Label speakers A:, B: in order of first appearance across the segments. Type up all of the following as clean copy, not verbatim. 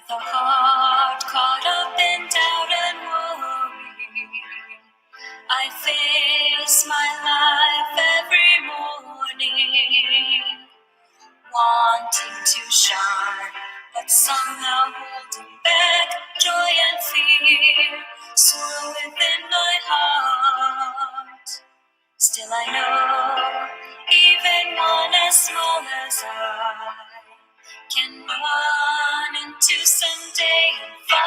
A: With a heart caught up in doubt and worry, I face my life every morning, wanting to shine, but somehow holding back joy and fear, swirl within my heart. Still I know, even one as small as I can run into someday and find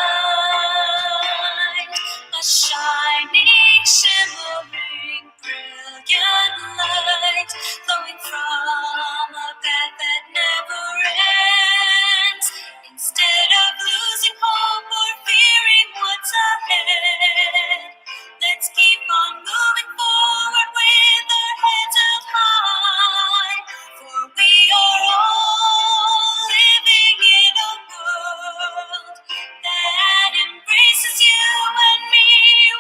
A: a shining, shimmering, brilliant light flowing from a path that never ends. Instead of losing hope or fearing what's ahead, let's keep on moving forward with our heads held high, for we are all living in a world that embraces you and me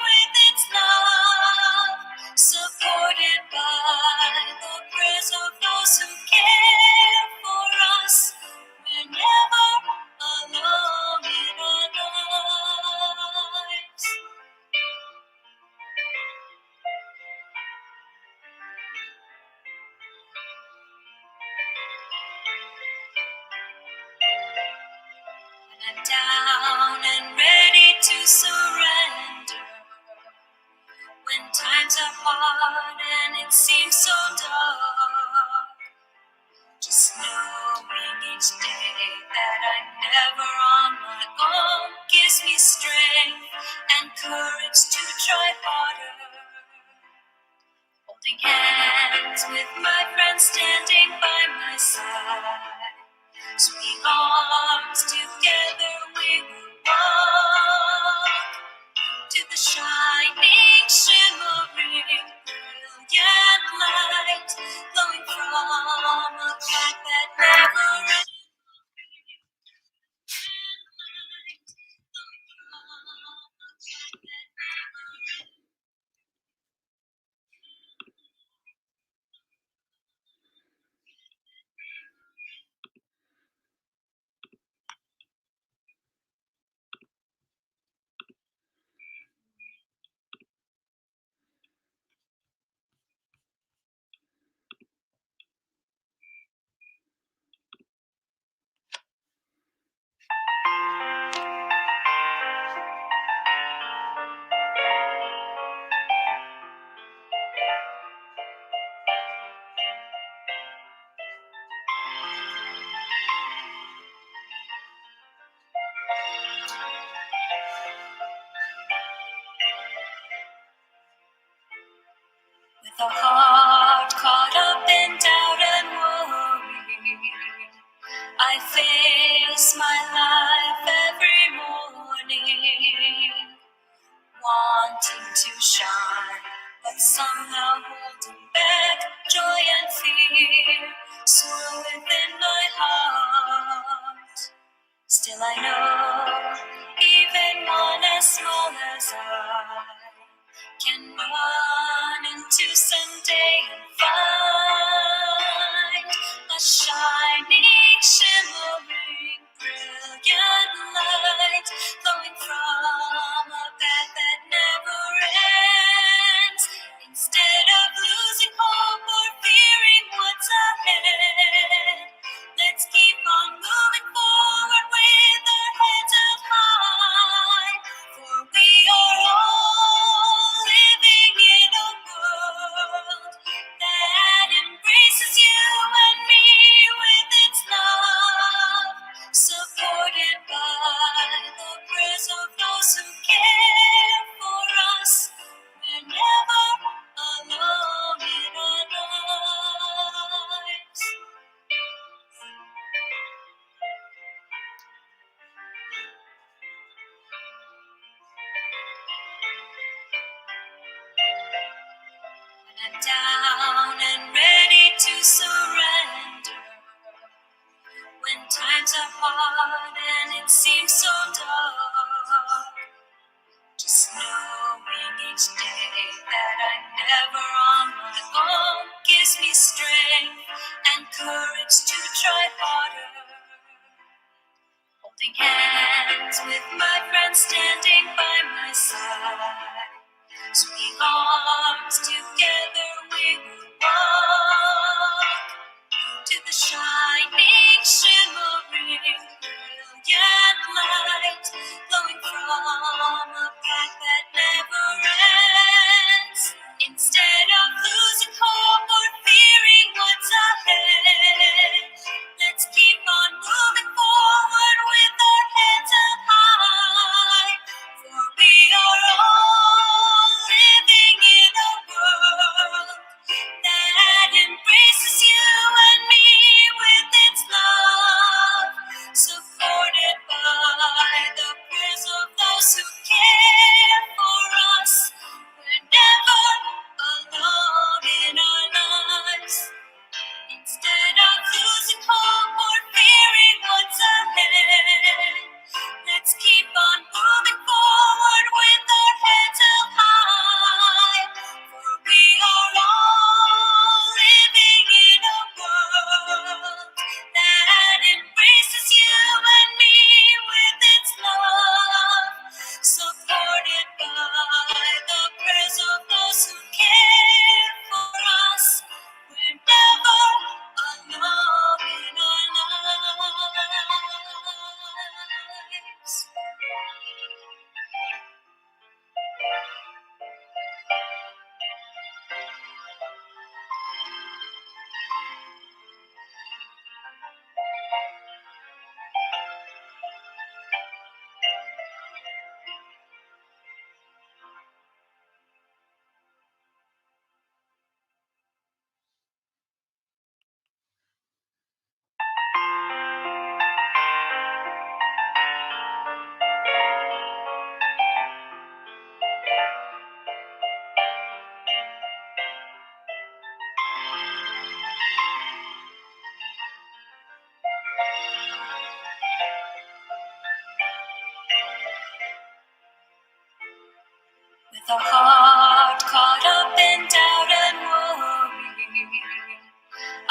A: with its love, supported by the prayers of those who care for us. We're never alone in our lives. When I'm down and ready to surrender, when times are hard and it seems so dark, just knowing each day that I'm never on my own gives me strength and courage to try harder. Holding hands with my friends standing by my side, swinging arms together we will walk to the shining, shimmering, brilliant light flowing from a path that never ends. With a heart caught up in doubt and worry, I face my life every morning, wanting to shine, but somehow holding back joy and fear, swirl within my heart. Still I know, even one as small as I can run into someday and find a shining, shimmering, brilliant light flowing from a path that never ends. Instead of losing hope or fearing what's ahead, let's keep on moving forward with our heads held high, for we are all living in a world that embraces you and me with its love, supported by the prayers of those who care for us. We're never alone in our lives. When I'm down and ready to surrender, when times are hard and it seems so dark, just knowing each day that I'm never on my own gives me strength and courage to try harder. Holding hands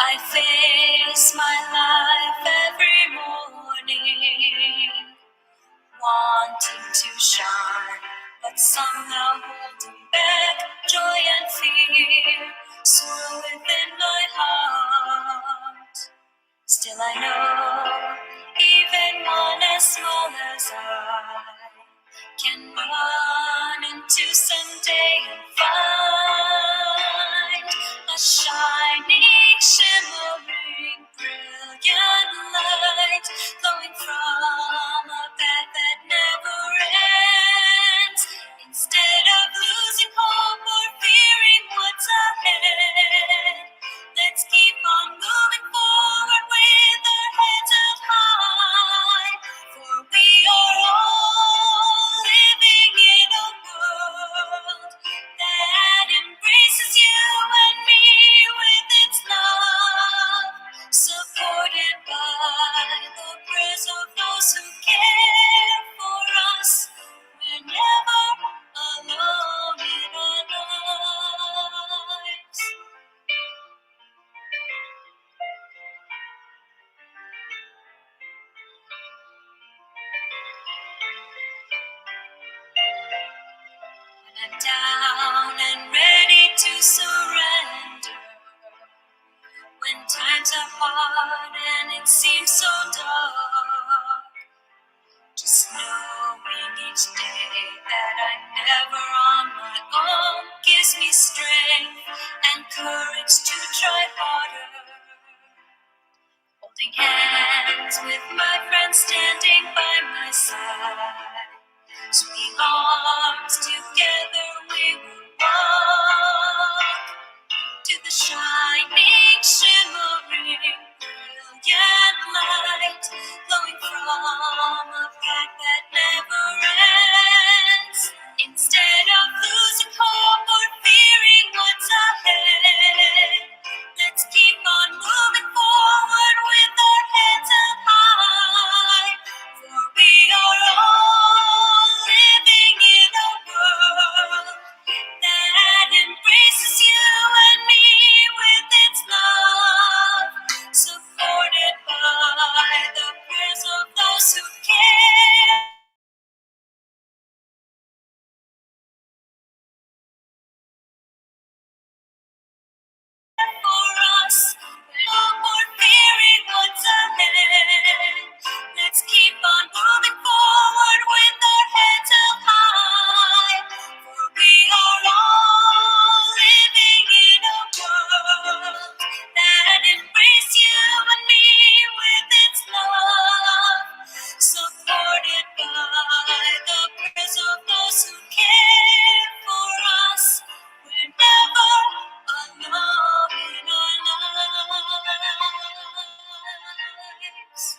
A: I face my life every morning, wanting to shine, but somehow holding back joy and fear, sorrow within my heart. Still I know, even one as small as I can run into someday and find a shining, shimmering, brilliant light flowing from a path that never ends. Instead of losing hope or fearing what's ahead, let's keep on moving forward with our heads up high, for we are all living in a world that embraces you and me with its love, supported by the prayers of those who care for us. We're never alone in our lives. When I'm down and ready to surrender, when times are hard and it seems so dark, just knowing each day that I'm never on my own gives me strength and courage to try harder. Holding hands with my friends standing by my side, swinging arms together we will walk to the shining, shimmering, brilliant light flowing from a path that never ends. Instead of losing hope or fearing what's ahead, let's keep on moving forward with our heads up high, for we are all living in a world that embraces you and me with its love, supported by the prayers of those who care for us. No more fearing what's ahead. Let's keep on moving forward with our heads up high, for we are all living in a world that embraces you and me with its love, supported by the prayers of those who care for us. We're never alone in our lives.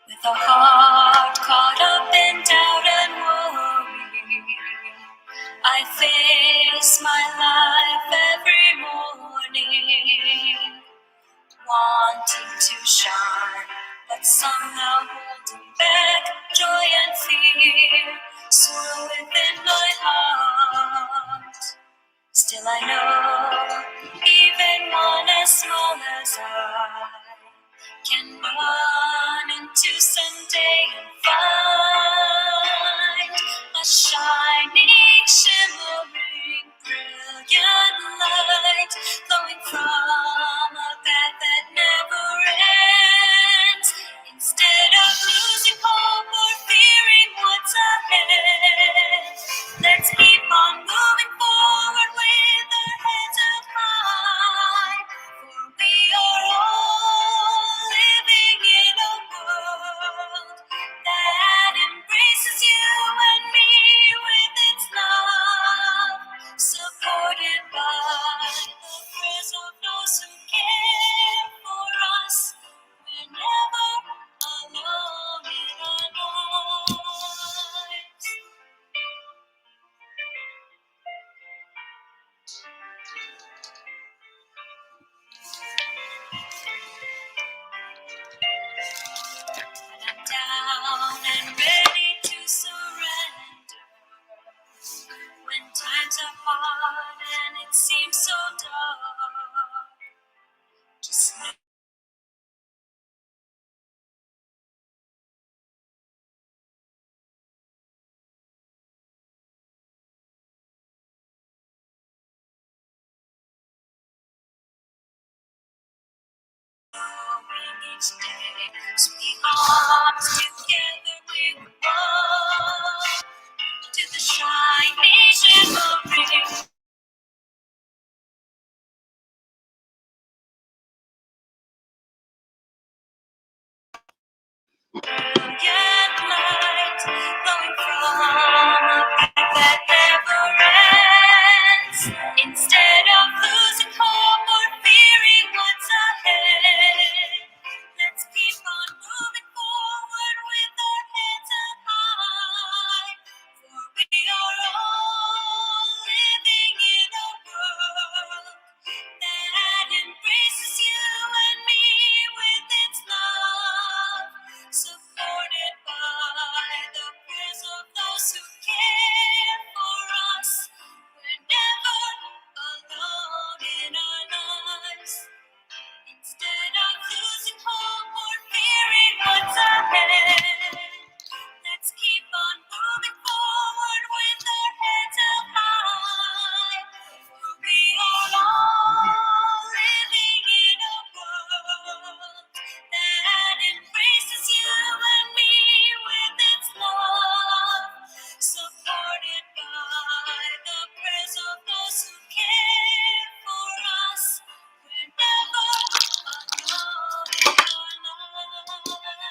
A: With a heart caught up in doubt and worry, I face my life every morning, wanting to shine, but somehow holding back joy and fear, sorrow within my heart. Still I know, even one as small as I can run into someday and find a shining, shimmering, brilliant light flowing from a path that never ends. Instead of losing hope or fearing what's ahead, let's keep on moving forward with our heads up high. each day. Sweethearts, together we walk to the shining shimmering brilliant light glowing from a path that never ends. Instead of losing hope or fearing what's ahead, let's keep on moving forward with our heads up high. For we are all living in a world that embraces you and me with its love, supported by the prayers of those who care for us. We're never alone in our lives. Instead of losing hope or fearing what's ahead, let's keep on moving forward with our heads up high. For we are all living in a world that embraces you and me with its love, supported by the prayers of those who care for us. We're never alone in our lives.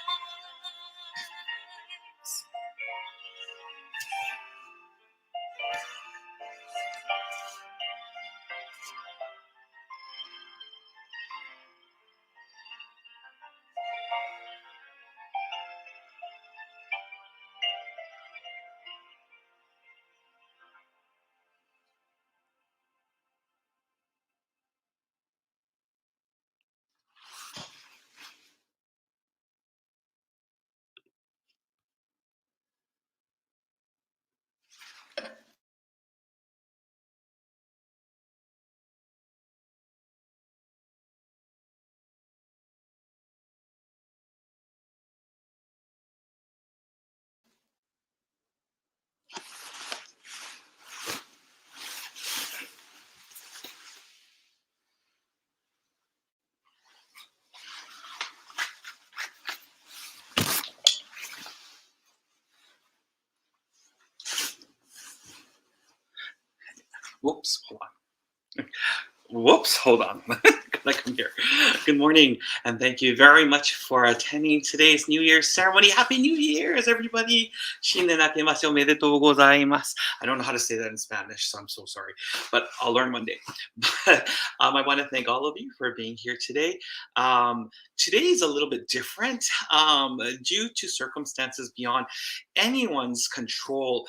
B: Whoops, hold on. Whoops, hold on. Gotta come here. Good morning, and thank you very much for attending today's New Year's ceremony. Happy New Year's, everybody. 新年明けましておめでとうございます. I don't know how to say that in Spanish, so I'm so sorry, but I'll learn one day. But I want to thank all of you for being here today. Today is a little bit different due to circumstances beyond anyone's control.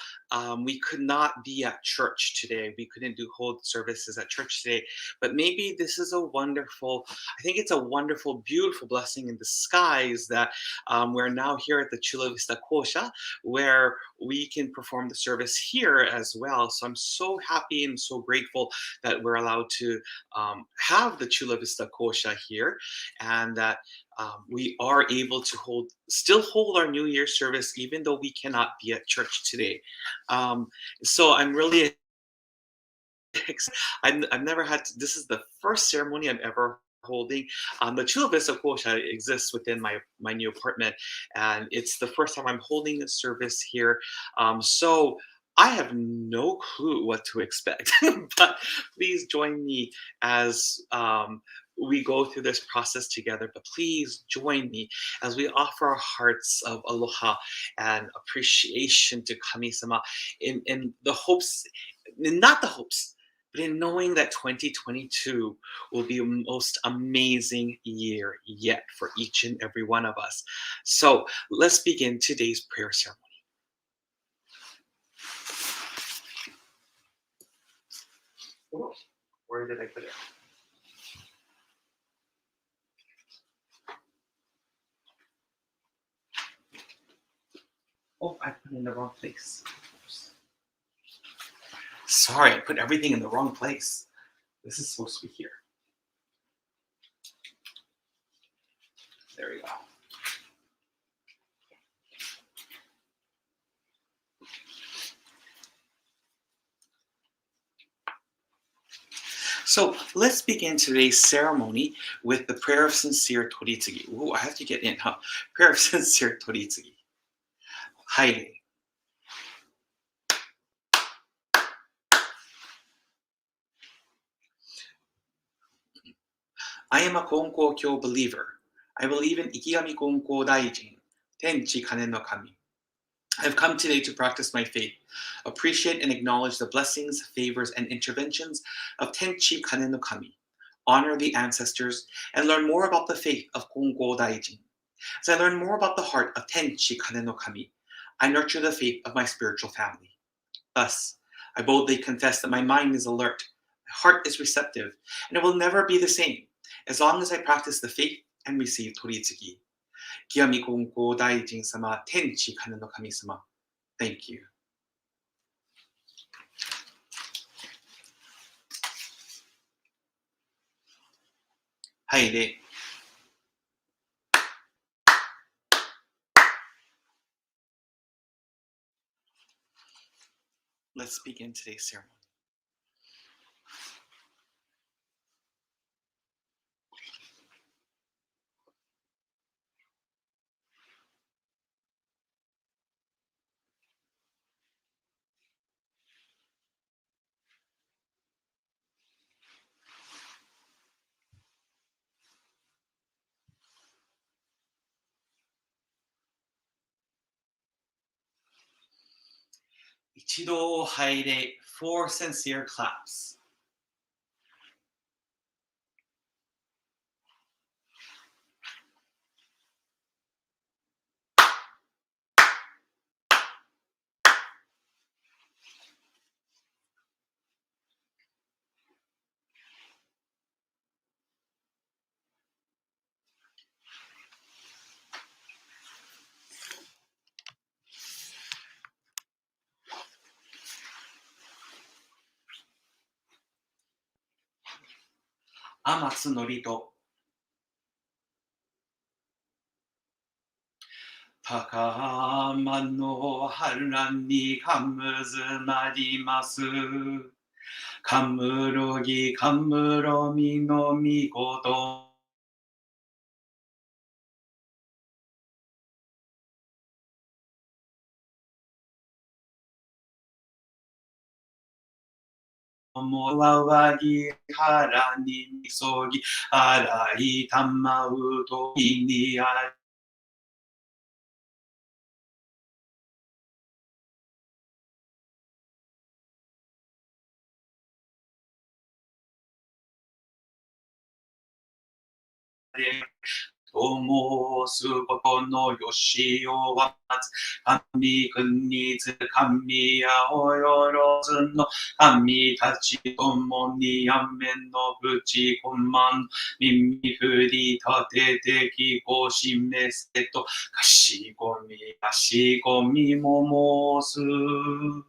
B: We could not be at church today. We couldn't hold services at church today. But maybe this is I think it's a wonderful, beautiful blessing in disguise that we're now here at the Chula Vista Kosha, where we can perform the service here as well. So I'm so happy and so grateful that we're allowed to have the Chula Vista Kosha here, and that we are able to still hold our New Year service even though we cannot be at church today. So I'm really I've never had this is the first ceremony I'm ever holding. The Chula Vista Kosha exists within my new apartment, and it's the first time I'm holding this service here. So I have no clue what to expect, but please join me as we go through this process together. But please join me as we offer our hearts of aloha and appreciation to Kami-sama in the hopes, not the hopes, but in knowing that 2022 will be the most amazing year yet for each and every one of us. So let's begin today's prayer ceremony. Where did I put it? Oh, I put it in the wrong place. Sorry, I put everything in the wrong place. This is supposed to be here. There we go. So let's begin today's ceremony with the prayer of sincere toritsugi. Ooh, I have to get in, huh? Prayer of sincere toritsugi. Haile. I am a Konko Kyo believer. I believe in Ikigami Konko Daijin, Tenchi Kane Kami. I have come today to practice my faith, appreciate and acknowledge the blessings, favors, and interventions of Tenchi Kane Kami, honor the ancestors, and learn more about the faith of Kongo Daijin. As I learn more about the heart of Tenchi Kane Kami, I nurture the faith of my spiritual family. Thus, I boldly confess that my mind is alert, my heart is receptive, and it will never be the same as long as I practice the faith and receive Toritsugi. Kiyami Konko Daijin sama, Tenchi Kane Kami sama. Thank you. Haide. Let's begin today's ceremony. Ichido haide, 4 sincere claps. Amatsu norito. Takama no haran ni kamuzumarimasu. Kamurogi kamuromi no mikoto. Molawagi harani misogi arai tamauto ini ari. Tomo su koto no yoshi o wa matsu. Kami kun ni tsu kami ya oyorozu no kami tachi tomo ni yamen no fuchi konman mimi furi tatete kiko shimese to kashikomi momosu.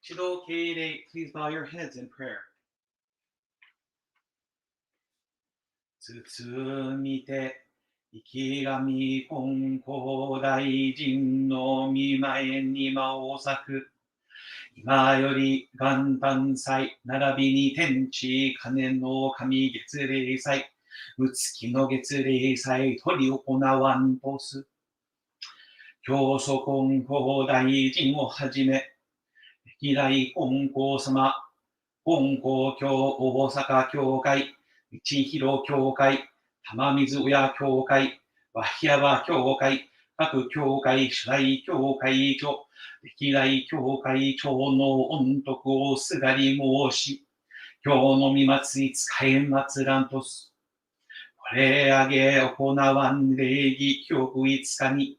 B: 指導敬礼 Please bow your heads in prayer. 包みて池上金光大臣の御前に間を割く。今より元旦祭並びに天地金の神月霊祭、睦月の月霊祭取り行わんとす。教祖金光大臣をはじめ、歴代金光様、金光教大阪教会、道広教会、玉水親教会、和平和教会、各教会主代教会長、歴代教会長の御徳をすがり申し、今日の御祭り使え祭らんとす。これあげ行わん礼儀教育5日に、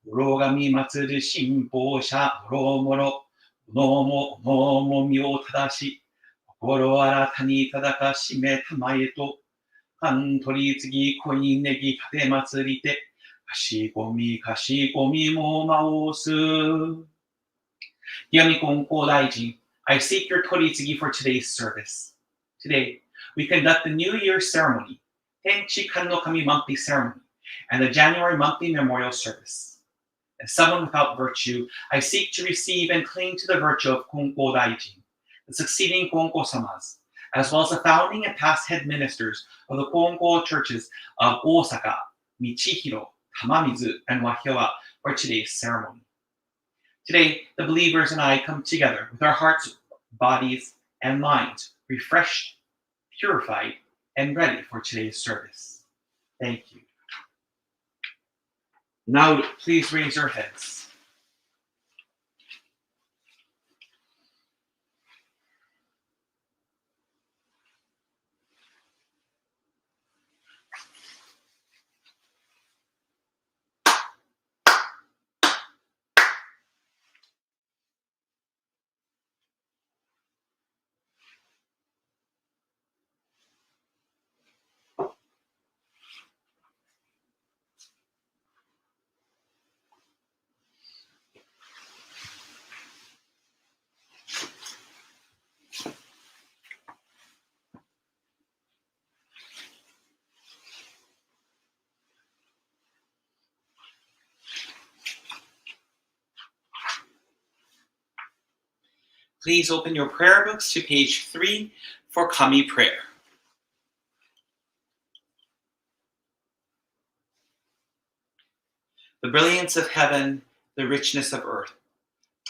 B: 諸神祭る信奉者もろもろ、おのも身を正し、心新たにただかしめたまえと、勘取り次ぎ恋ネギ立て祭りて、かしこみも申す。Yami Kongko Daijin, I seek your toritsugi for today's service. Today, we conduct the New Year ceremony, Tenchi Kane no Kami monthly ceremony, and the January monthly memorial service. As someone without virtue, I seek to receive and cling to the virtue of Kongko Daijin, the succeeding Kongko Samas, as well as the founding and past head ministers of the Kongko churches of Osaka, Michihiro, Tamamizu, and Wahyoa for today's ceremony. Today, the believers and I come together with our hearts, bodies, and minds refreshed, purified, and ready for today's service. Thank you. Now, please raise your heads. Please open your prayer books to page 3 for Kami prayer. The brilliance of heaven, the richness of earth.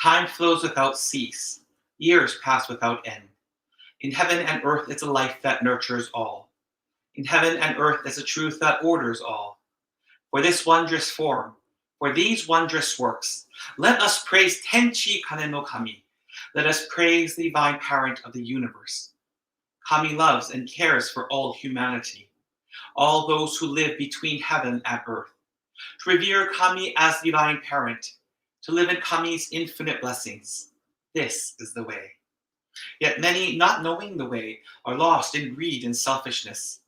B: Time flows without cease. Years pass without end. In heaven and earth is a life that nurtures all. In heaven and earth is a truth that orders all. For this wondrous form, for these wondrous works, let us praise Tenchi Kane no Kami. Let us praise the divine parent of the universe. Kami loves and cares for all humanity, all those who live between heaven and earth. To revere Kami as divine parent, to live in Kami's infinite blessings. This is the way. Yet many, not knowing the way, are lost in greed and selfishness.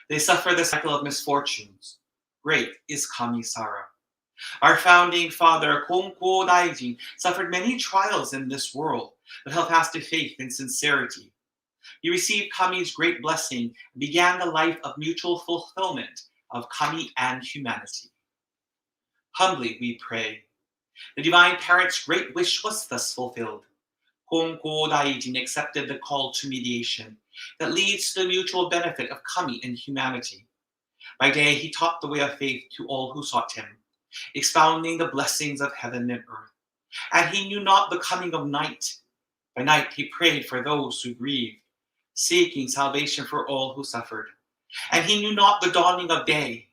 B: They suffer the cycle of misfortunes. Great is Kami's sorrow. Our founding father, Kongko Daijin, suffered many trials in this world, but held fast to faith and sincerity. He received Kami's great blessing and began the life of mutual fulfillment of Kami and humanity. Humbly we pray. The divine parent's great wish was thus fulfilled. Kongko Daijin accepted the call to mediation that leads to the mutual benefit of Kami and humanity. By day, he taught the way of faith to all who sought him, expounding the blessings of heaven and earth. And he knew not the coming of night. By night he prayed for those who grieved, seeking salvation for all who suffered. And he knew not the dawning of day.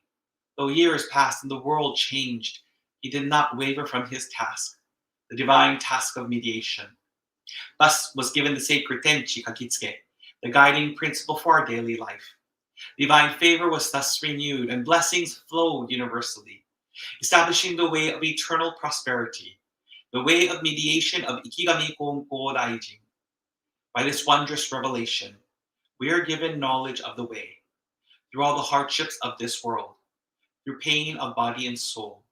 B: Though years passed and the world changed, he did not waver from his task, the divine task of mediation. Thus was given the sacred Tenchi Kakitsuke, the guiding principle for our daily life. Divine favor was thus renewed and blessings flowed universally, establishing the way of eternal prosperity, the way of mediation of Ikigami Kongko Daijin. By this wondrous revelation, we are given knowledge of the way, through all the hardships of this world, through pain of body and soul.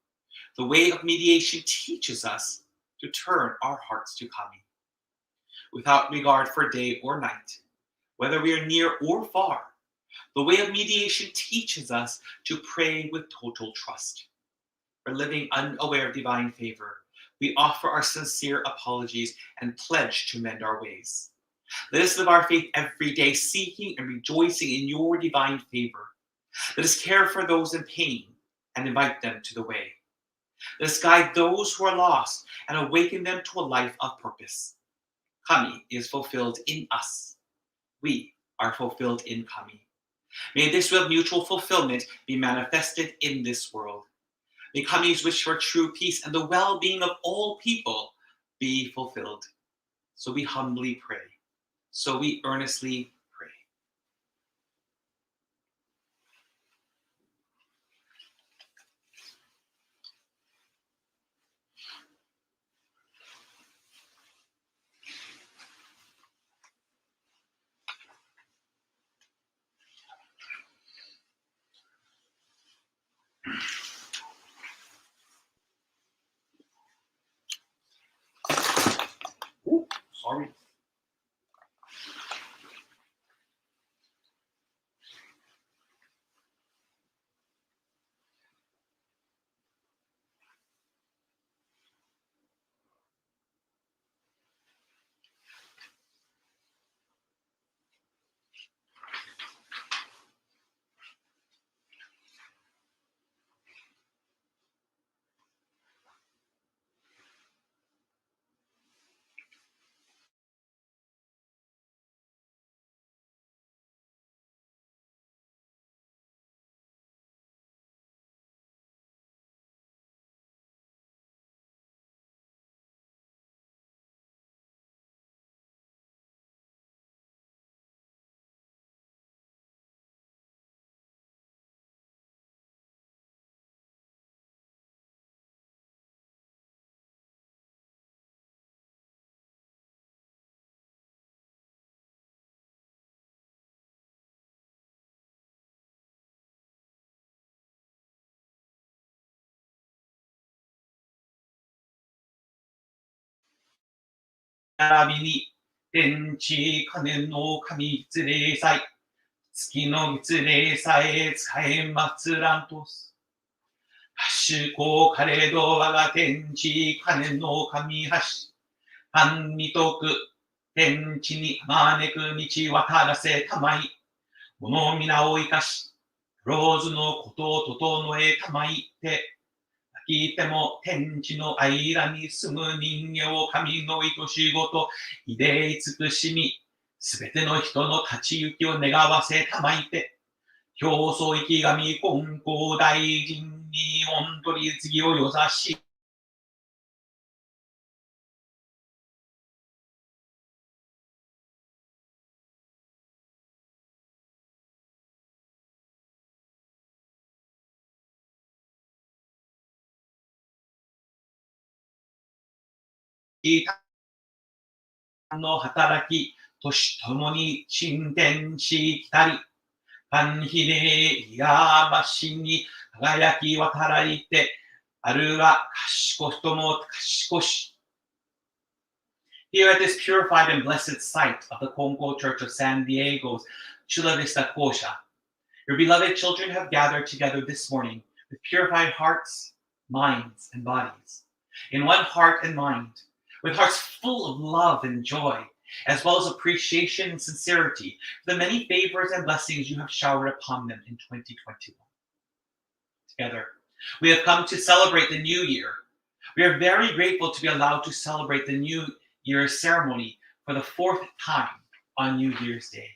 B: The way of mediation teaches us to turn our hearts to Kami. without regard for day or night, whether we are near or far. The way of mediation teaches us to pray with total trust. For living unaware of divine favor, we offer our sincere apologies and pledge to mend our ways. Let us live our faith every day, seeking and rejoicing in your divine favor. Let us care for those in pain and invite them to the way. Let us guide those who are lost and awaken them to a life of purpose. Kami is fulfilled in us. We are fulfilled in Kami. May this will of mutual fulfillment be manifested in this world. May Kami's wish for true peace and the well-being of all people be fulfilled. So we humbly pray. So we earnestly pray. Ooh, sorry.並びに天地金の神月霊祭月の月霊祭へ使え祭らんとす。主公カレド我が天地金の神橋藩にとく天地に招く道渡らせたまい物皆を生かしローズのことを整えたまいて聞いても天地の間に住む人間を神の愛しごといでい尽くしみすべての人の立ち行きを願わせたまいて表層生き神金光大臣に御取り次ぎをよざしの働き、年ともに進展しきたり、パンヒレやばしに輝き渡らいて、あるは賢しとも賢し。Here at this purified and blessed site of the Congo Church of San Diego's Chula Vista Kosha, your beloved children have gathered together this morning with purified hearts, minds, and bodies, in one heart and mind, with hearts full of love and joy, as well as appreciation and sincerity for the many favors and blessings you have showered upon them in 2021. Together, we have come to celebrate the new year. We are very grateful to be allowed to celebrate the New Year's ceremony for the fourth time on New Year's Day.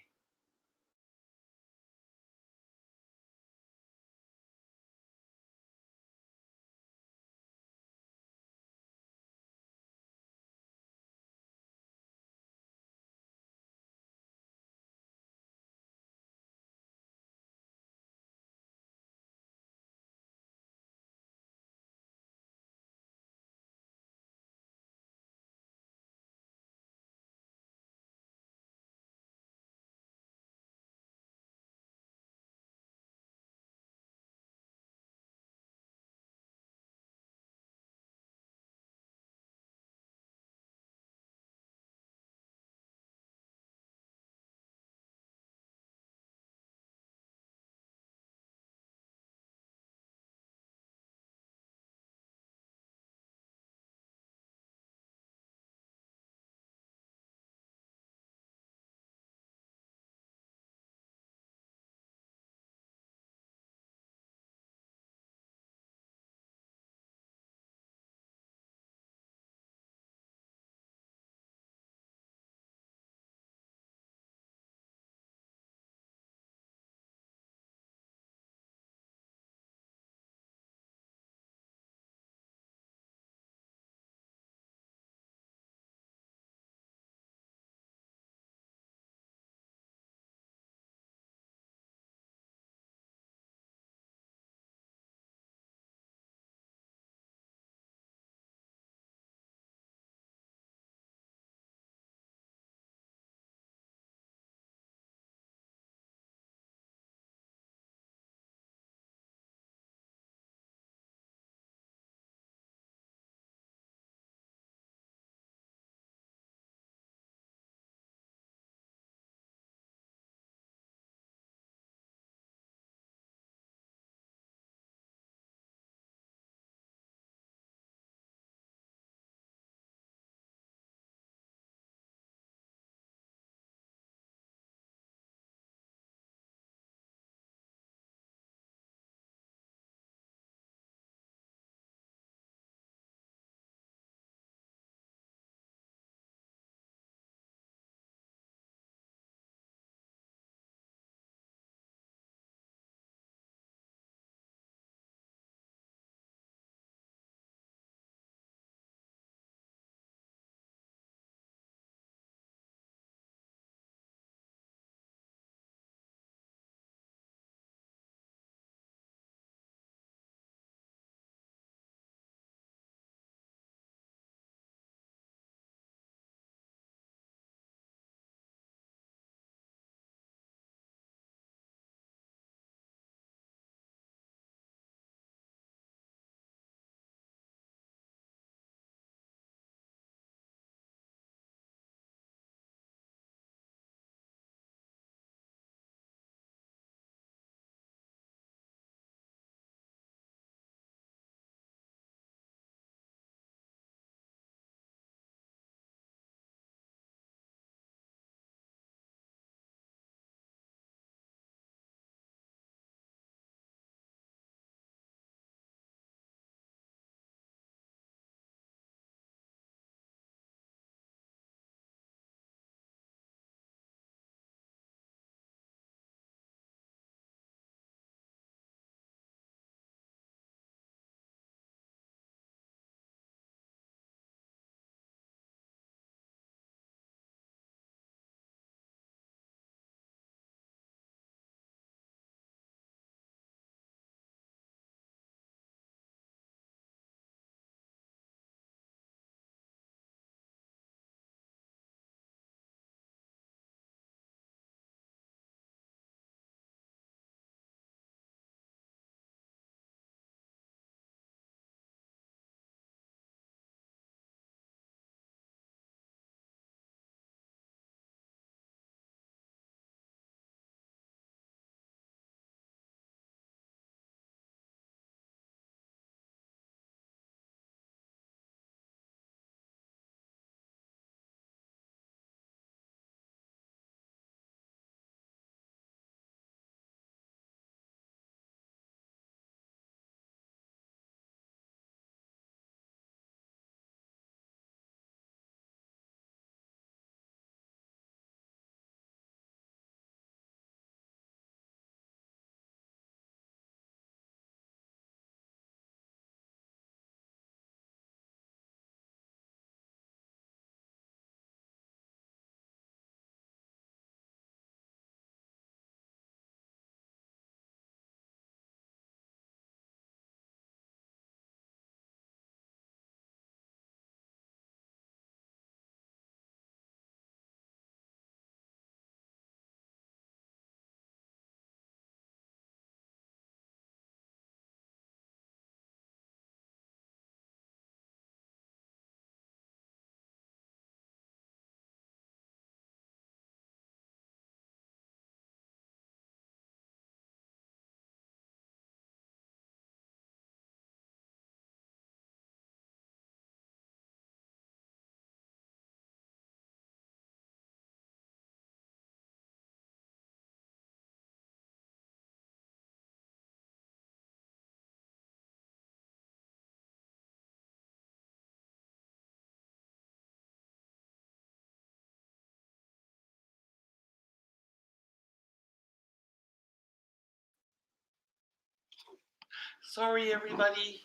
B: Sorry, everybody.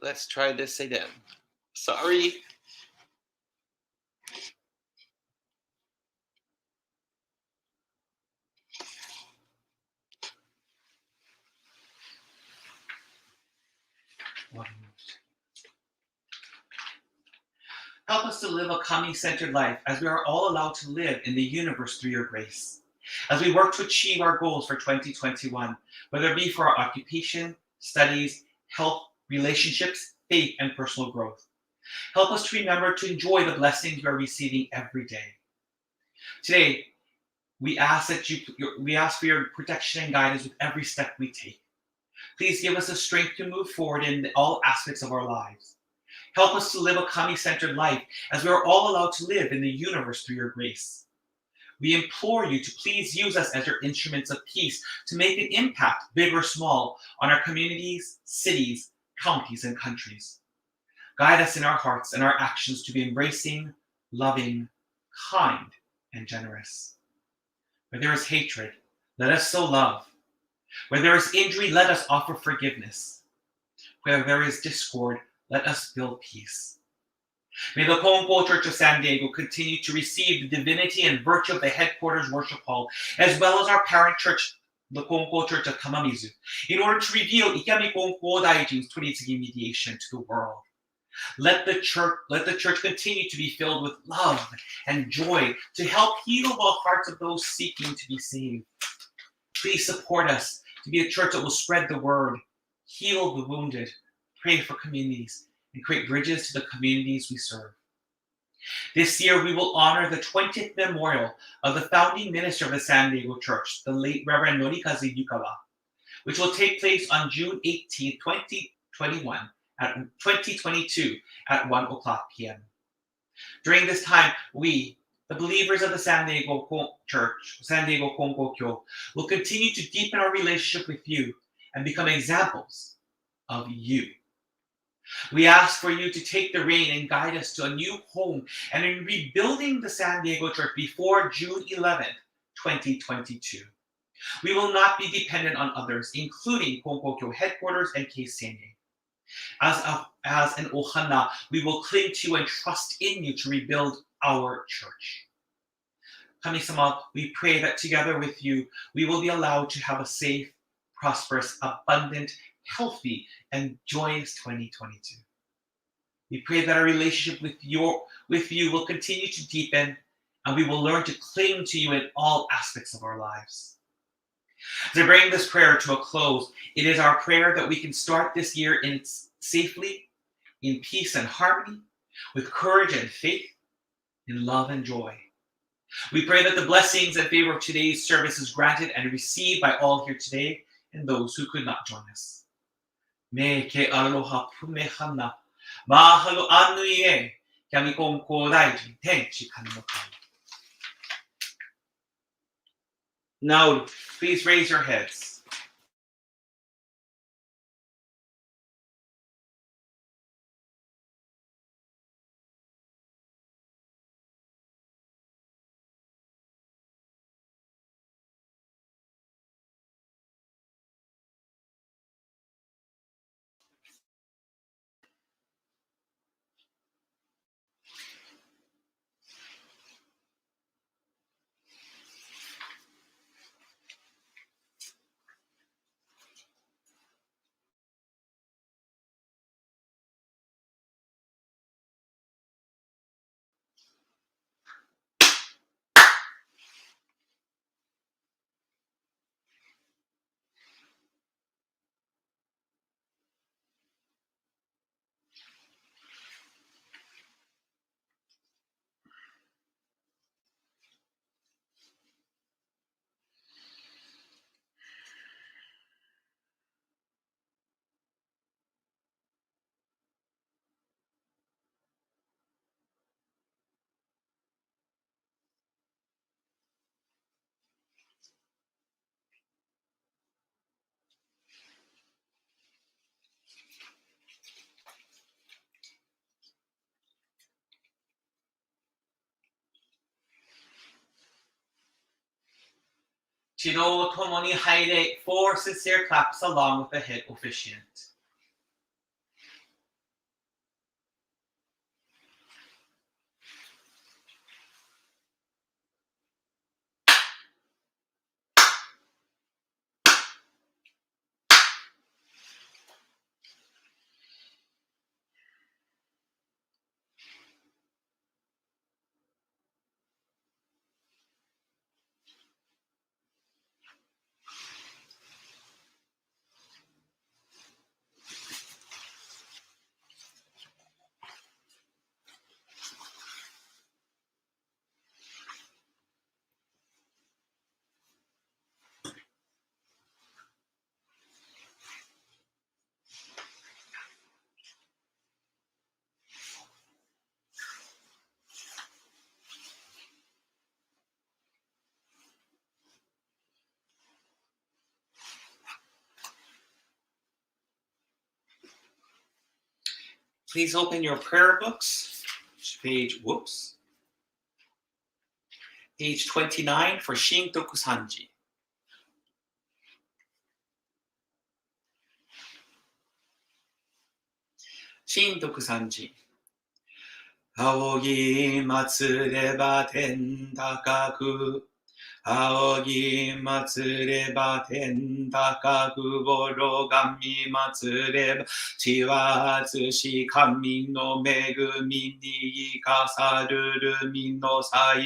B: Let's try this again. Sorry. Help us to live a kami-centered life as we are all allowed to live in the universe through your grace. As we work to achieve our goals for 2021, whether it be for our occupation, studies, health, relationships, faith, and personal growth. Help us to remember to enjoy the blessings we are receiving every day. Today, we ask for your protection and guidance with every step we take. Please give us the strength to move forward in all aspects of our lives. Help us to live a kami-centered life as we are all allowed to live in the universe through your grace. We implore you to please use us as your instruments of peace to make an impact, big or small, on our communities, cities, counties, and countries. Guide us in our hearts and our actions to be embracing, loving, kind, and generous. Where there is hatred, let us sow love. Where there is injury, let us offer forgiveness. Where there is discord, let us build peace. May the Kongpo Church of San Diego continue to receive the divinity and virtue of the headquarters worship hall, as well as our parent church, the Kongpo Church of Tamamizu, in order to reveal Ikami Kongpo Daijin's Toritsugi mediation to the world. Let the church continue to be filled with love and joy to help heal the hearts of those seeking to be saved. Please support us to be a church that will spread the word, heal the wounded, pray for communities, and create bridges to the communities we serve. This year, we will honor the 20th memorial of the founding minister of the San Diego Church, the late Reverend Norikazu Yukawa, which will take place on June 18, 2022 at 1 o'clock p.m. During this time, we, the believers of the San Diego Church, San Diego Kongpo Kyo, will continue to deepen our relationship with you and become examples of you. We ask for you to take the reign and guide us to a new home and in rebuilding the San Diego Church before June 11th, 2022. We will not be dependent on others, including Kongpo Kyo headquarters and Keisenye. As an ohana, we will cling to you and trust in you to rebuild our church. Kami-sama, we pray that together with you, we will be allowed to have a safe, prosperous, abundant, healthy, and joyous 2022. We pray that our relationship with you will continue to deepen, and we will learn to cling to you in all aspects of our lives. As I bring this prayer to a close, it is our prayer that we can start this year safely, in peace and harmony, with courage and faith, in love and joy. We pray that the blessings and favor of today's service is granted and received by all here today and those who could not join us. Me ke aloha pumehana, mahalo anuie, kami kongko daijin, tenchi kane no kane. Now, please raise your heads. 一同共に入れ 4 sincere claps along with the head officiant. Please open your prayer books, page 29 for 神徳三時。神徳三時。仰ぎ祭れば天高く、仰ぎ祭れば天高く、心神祭れば地は厚し、神の恵みに生かさるるみの幸い、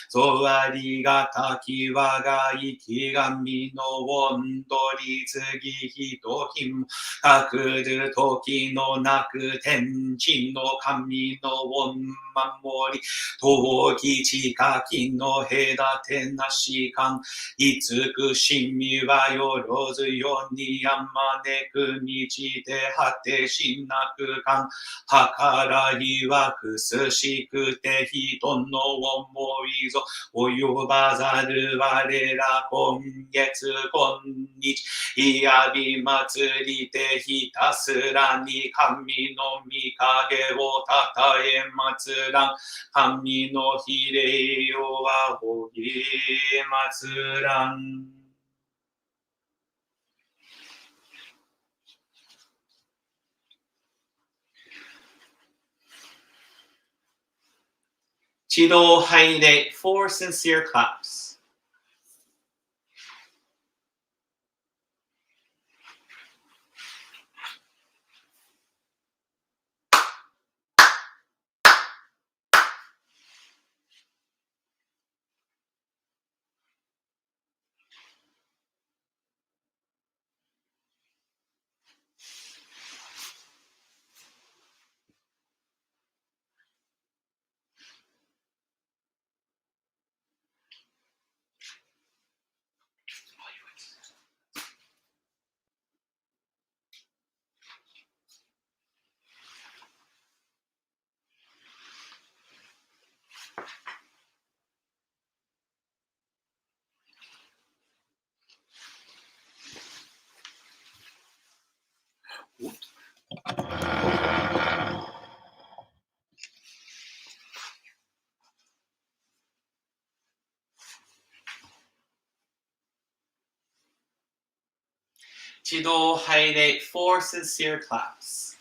B: ぞありがたき我が生き神の温度り次ひとひもかくる時のなく天地の神の恩守り、遠き近きの隔てなし間、慈しみはよろずよにあまねく道で果てしなく間、計らいはくすしくて人の思いぞ及ばざる我ら今月今日、いやび祭りてひたすらに神の御影をたたえ祭らん、神の比例を仰ぎ祭らん。一同入れ 4 sincere claps。一同入れ 4 sincere claps。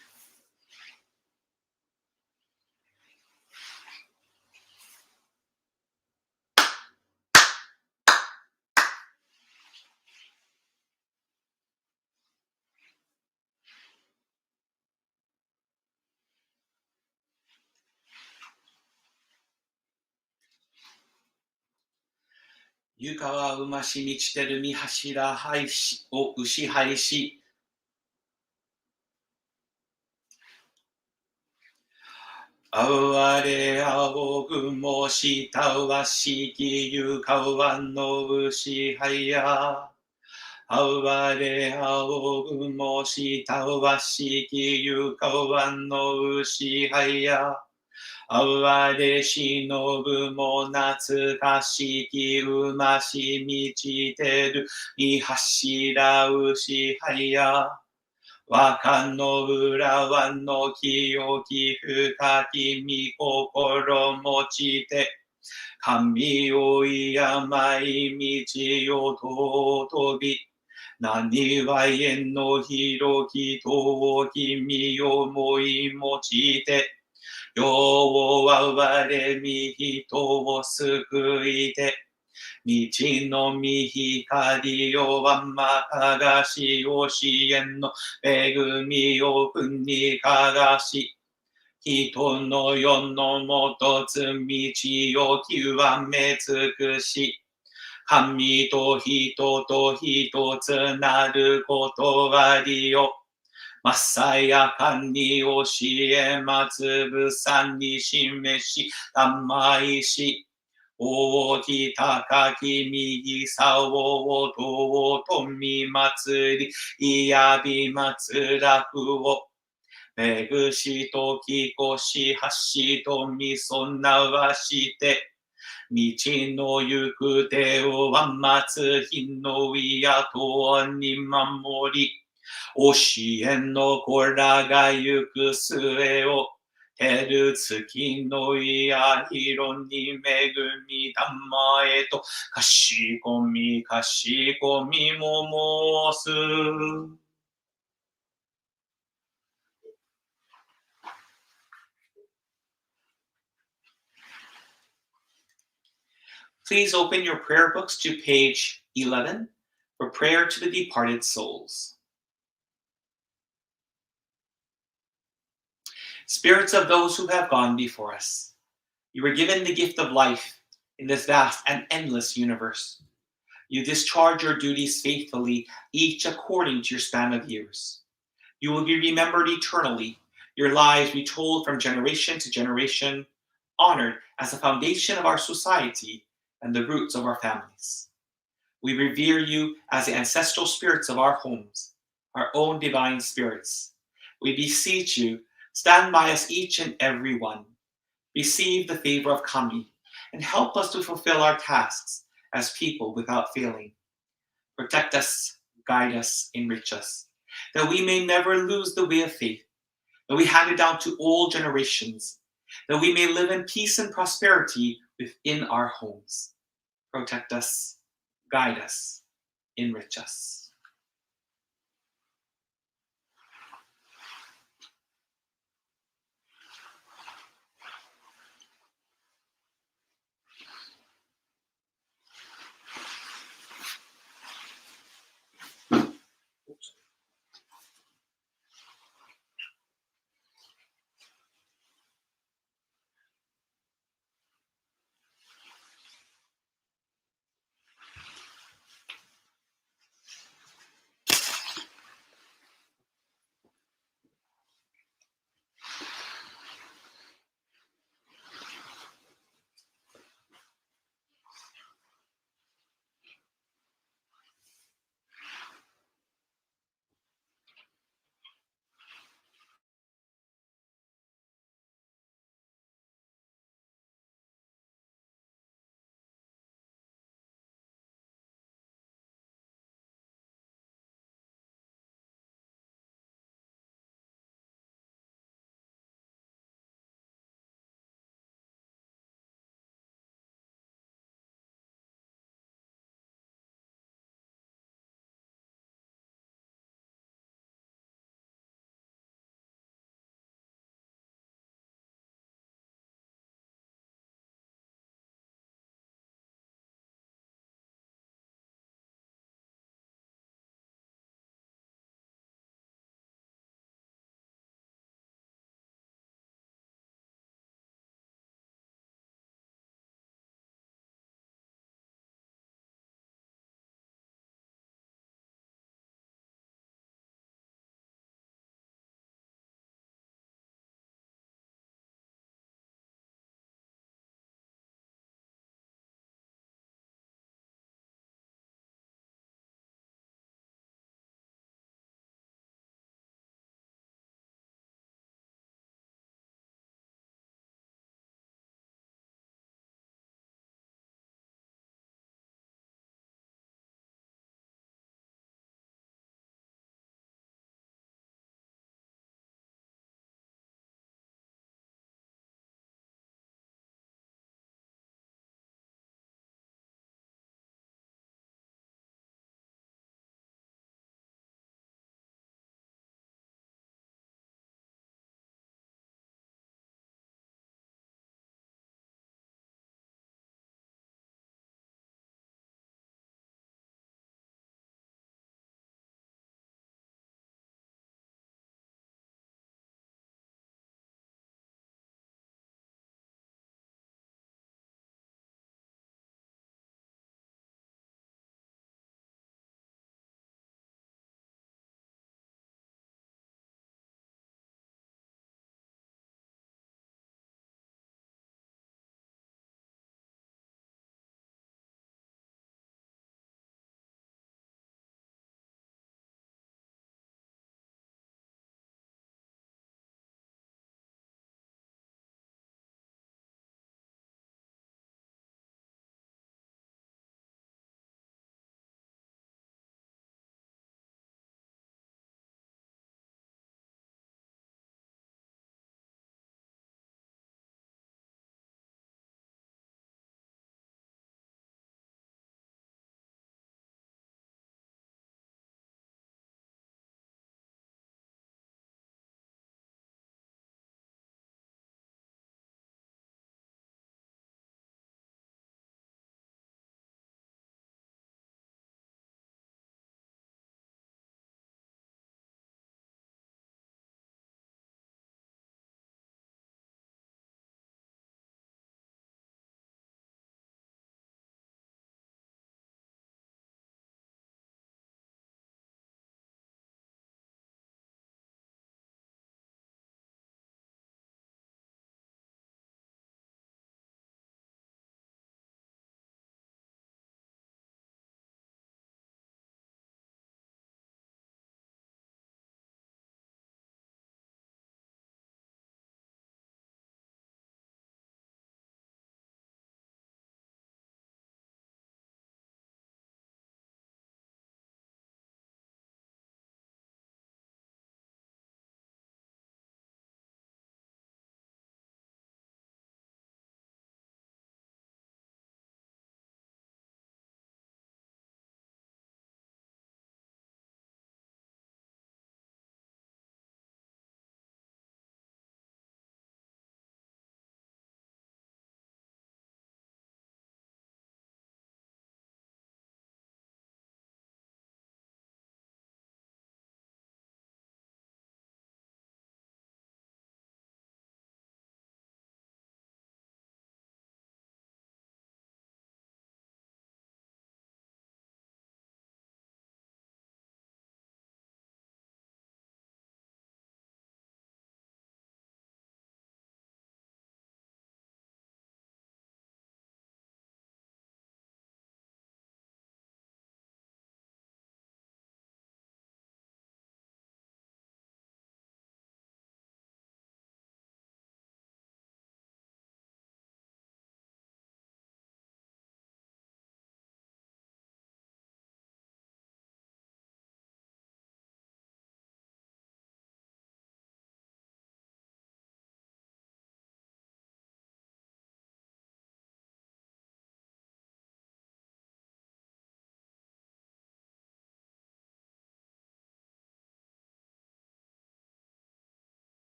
B: ゆかはうまし満ちてるみ柱廃しを牛廃止。あわれあおぐもしたわしきゆかわの牛廃や。あわれあおぐもしたわしきゆかわの牛廃や。あわれしのぶも懐かしきうまし満ちてるみ柱牛はや。わかの裏はの清き深きみ心持ちて。
C: 神を敬い道を尊び、何は縁の広きと君を思い持ちて、世は我み人を救いて、道の御光をわんまかがし、教えの恵みをふにかがし、人の世のもとつ道を極め尽くし、神と人と一つなることわりを、まさやかに教えまつぶさに示し、甘いし、大き高き右さを尊み祭り、いやび祭らくを、めぐしときこし橋とみそなわして、道の行く手をわまつ日のいやとに守り、教えの子らが行く末を、照る月のいや色に恵みたまえと、かしこみも申す。
B: Please open your prayer books to page 11 for prayer to the departed souls. Spirits of those who have gone before us, you were given the gift of life in this vast and endless universe. You discharge your duties faithfully, each according to your span of years. You will be remembered eternally, your lives retold from generation to generation, honored as the foundation of our society and the roots of our families. We revere you as the ancestral spirits of our homes, our own divine spirits. We beseech you, stand by us each and every one. Receive the favor of Kami and help us to fulfill our tasks as people without failing. Protect us, guide us, enrich us, that we may never lose the way of faith, that we hand it down to all generations, that we may live in peace and prosperity within our homes. Protect us, guide us, enrich us.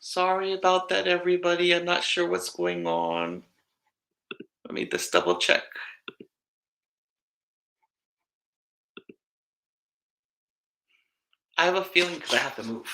B: Sorry about that, everybody. I'm not sure what's going on. Let me just double check. I have a feeling because I have to move.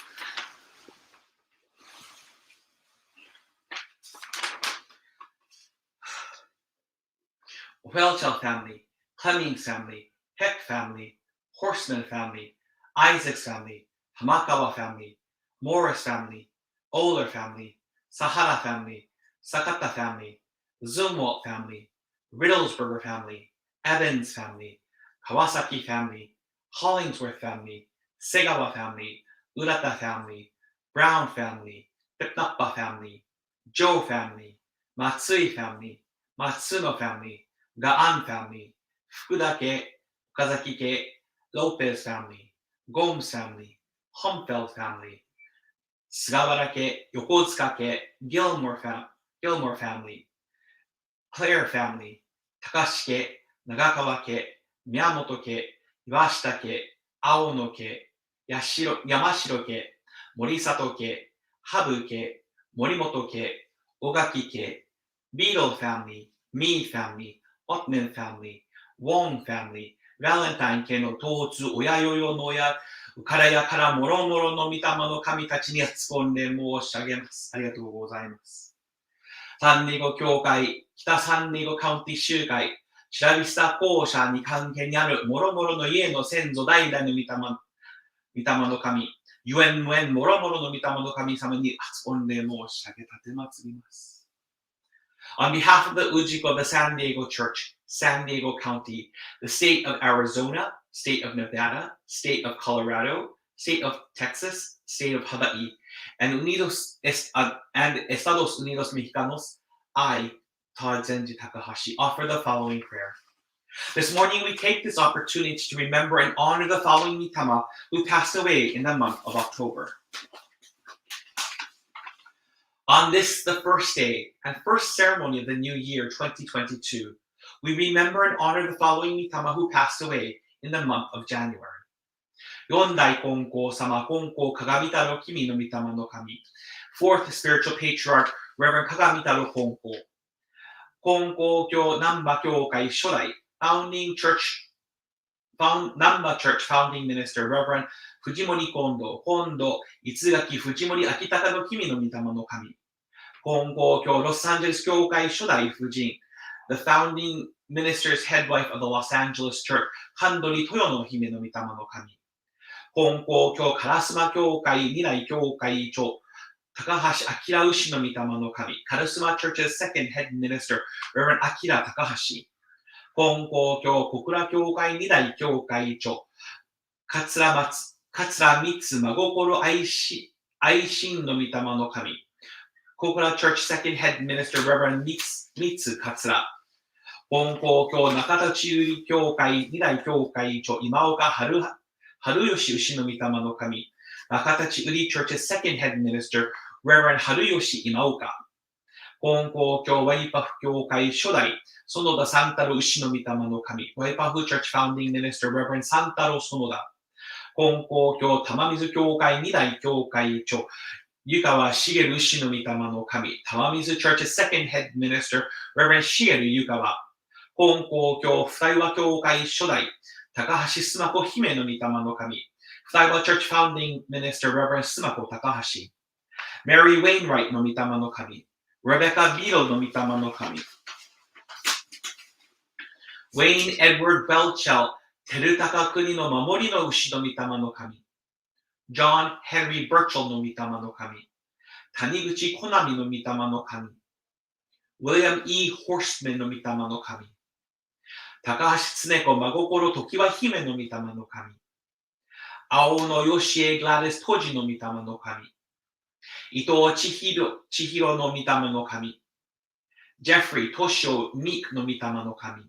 B: Whelchel family, Clemmings family, Heck family, Horseman family, Isaacs family, Hamakawa family, Morris family, Oler family, Sahara family, Sakata family, Zumwalt family, Riddlesberger family, Evans family, Kawasaki family, Hollingsworth family, Segawa family, Urata family, Brown family, Pipnappa family, Joe family, Matsui family, Matsuno family, Gaan family, Fukuda家, Okazaki家, Lopez family, Gomes family, Humfeld family, Sugawara家, Yokotsuka家, Gilmore family, Clare family, Takashi 家, Nagakawa 家, Miyamoto 家, Iwashita 家, Aono 家, Yamashiro 家, Morisato 家, Habu 家, Morimoto 家, Ogaki 家, Beadle family, Mead family, Otman family, Wong family, Valentine 家の統通親よよの親からやからもろもろの御霊の神たちに突っ込んで申し上げます。ありがとうございます。サンディエゴ教会、北サンディエゴカウンティ集会、シラビスタ校舎に関係にあるもろもろの家の先祖代々の御霊の神、ゆえんむえんもろもろの御霊の神様に突っ込んで申し上げたてまつります。On behalf of the Ujiko of the San Diego Church, San Diego County, the state of Arizona, state of Nevada, state of Colorado, state of Texas, state of Hawaii, and Estados Unidos Mexicanos, I, Todd Zenji Takahashi, offer the following prayer. This morning we take this opportunity to remember and honor the following Mitama who passed away in the month of October. On this, the first day and first ceremony of the new year 2022, we remember and honor the following Mitama who passed away in the month of January. Yondai Konko Sama Konko Kagamitaro Kimi no Mitama no Kami. Fourth spiritual patriarch, Reverend Kagamitaro Konko. Konko Kyo Namba Kyokai Shodai, Namba Church founding minister, Reverend Fujimori Kondo, Itsugaki Fujimori Akitaka no Kimi no Mitama no Kami. Kongo Kyo Los Angeles Kyokai Shodai Fujin, the founding minister's head wife of the Los Angeles Church, Kandori Toyo no Hime no Mitama no Kami. Kongo Kyo Karasuma Kyokai Nirai Kyokai Cho, Takahashi Akira Ushi no Mitama no Kami, Karasuma Church's second head minister, Reverend Akira Takahashi. Kongo Kyo Kokura Kyokai Nirai Kyokai Cho, Katsura Mitsu Magokoro Aishin no Mitama no Kami. Kokura Church second head minister, Reverend Mitsu Katsura. Kongo Kyo Nakatachi Uri Kyokai Nirai Kyokai Cho, Imaoka Haruyoshi Ushi no Mitama no Kami. Nakatachi Uri Church's second head minister, Reverend Haruyoshi Imaoka. Kongo Kyo Waipafu Kyokai Shodai, Sonoda Santaro Ushi no Mitama no Kami. Waipafu Church founding minister, Reverend Santaro Sonoda. Kongo Kyo Tamamizu Kyokai Nirai Kyokai Cho, Yukawa Shigeru Ushi no Mitama no Kami. Tamamizu Church's second head minister, Reverend Shigeru Yukawa. Kongo Kyo Futaiwa Kyokai Shodai, Takahashi Sumako Hime no Mitama no Kami. Futaiwa Church founding minister, Reverend Sumako Takahashi. Mary Wainwright no Mitama no Kami. Rebecca Beadle no Mitama no Kami. Wayne Edward Belchel, Terutaka Kuni no Mamori no Ushi no Mitama no Kami. John Henry Burchell no Mitama no Kami. Taniguchi Konami no Mitama no Kami. William E. Horstman no Mitama no Kami. Takahashi Tsuneko Magokoro Tokiwa Hime no Mitama no Kami. Aono Yoshie Gladys Toji no Mitama no Kami. Ito Chihiro no Mitama no Kami. Jeffrey Toshio Meek no Mitama no Kami.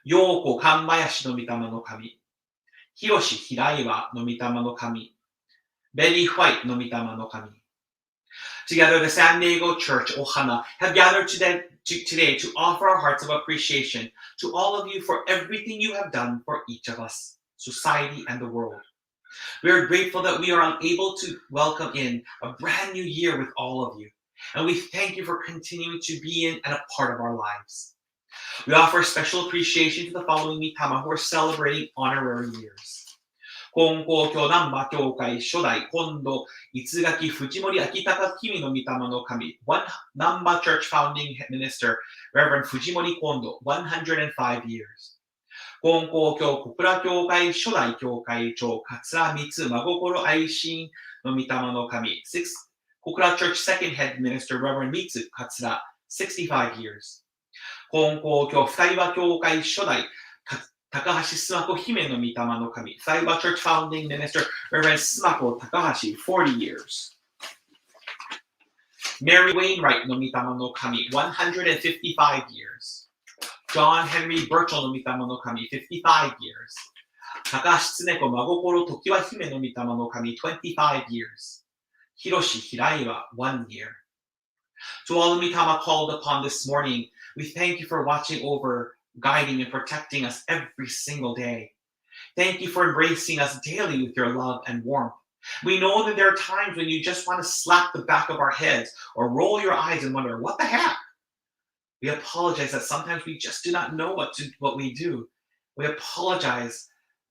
B: Yoko Kanbayashi no Mitama no Kami. Hiroshi Hiraiwa no Mitama no Kami. Betty White no Mitama no Kami. Together, the San Diego Church, Ohana, have gathered today to offer our hearts of appreciation to all of you for everything you have done for each of us, society, and the world.
C: We are grateful that we are able to welcome in a brand new year with all of you. And we thank you for continuing to be in and a part of our lives. We offer special appreciation to the following Mitama who are celebrating honorary years. 金光教南波教会初代今度逸垣藤森秋高君の御霊の神 Namba Church Founding Minister Reverend Fujimori Kondo 105 years. 金光教小倉教会初代教会長桂光真心愛心の御霊の神小倉 Church Second Head Minister Reverend Mitsu Katsura 65 years. 金光教二岩教会初代高橋須磨子姫の御霊の神 Saiba Church Founding Minister Reverend Sumako Takahashi 40 years. Mary Wainwright の御霊の神155 years. John Henry Burchell の御霊の神55 years. 高橋恒子真心常盤姫の御霊の神25 years. 広志平岩1 year. To all the Mitama called upon this morning, we thank you for watching over, guiding and protecting us every single day. Thank you for embracing us daily with your love and warmth. We know that there are times when you just want to slap the back of our heads or roll your eyes and wonder, what the heck? We apologize that sometimes we just do not know what we do. We apologize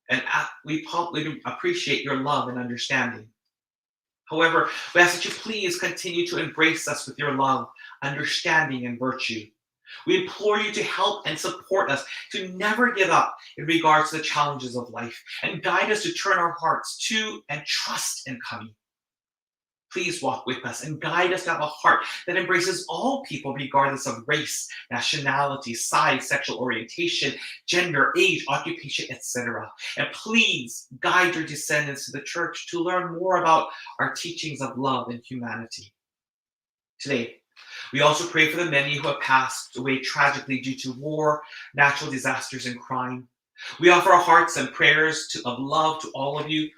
C: and we appreciate your love and understanding. However, we ask that you please continue to embrace us with your love, understanding, and virtue. We implore you to help and support us to never give up in regards to the challenges of life and guide us to turn our hearts to and trust in Kami. Please walk with us and guide us to have a heart that embraces all people regardless of race, nationality, size, sexual orientation, gender, age, occupation, etc. And please guide your descendants to the church to learn more about our teachings of love and humanity. Today, we also pray for the many who have passed away tragically due to war, natural disasters, and crime. We offer our hearts and prayers of love to all of you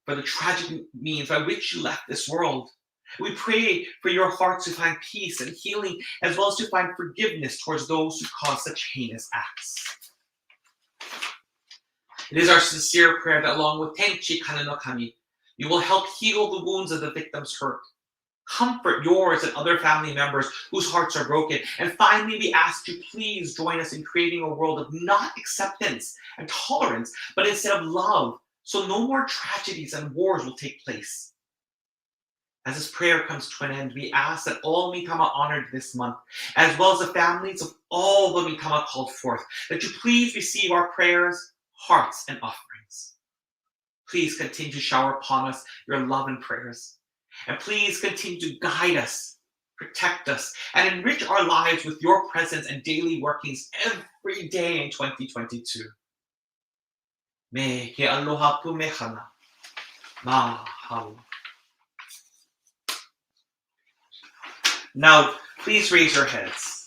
C: for the tragic means by which you left this world. We pray for your hearts to find peace and healing, as well as to find forgiveness towards those who caused such heinous acts. It is our sincere prayer that along with Tenchi Kane no Kami, you will help heal the wounds of the victims hurt. Comfort yours and other family members whose hearts are broken. And finally, we ask you please join us in creating a world of not acceptance and tolerance, but instead of love, so no more tragedies and wars will take place. As this prayer comes to an end, we ask that all Mitama honored this month, as well as the families of all the Mitama called forth, that you please receive our prayers, hearts, and offerings. Please continue to shower upon us your love and prayers. And please continue to guide us, protect us, and enrich our lives with your presence and daily workings every day in 2022. Me ke aloha pumehana. Mahalo. Now, please raise your heads.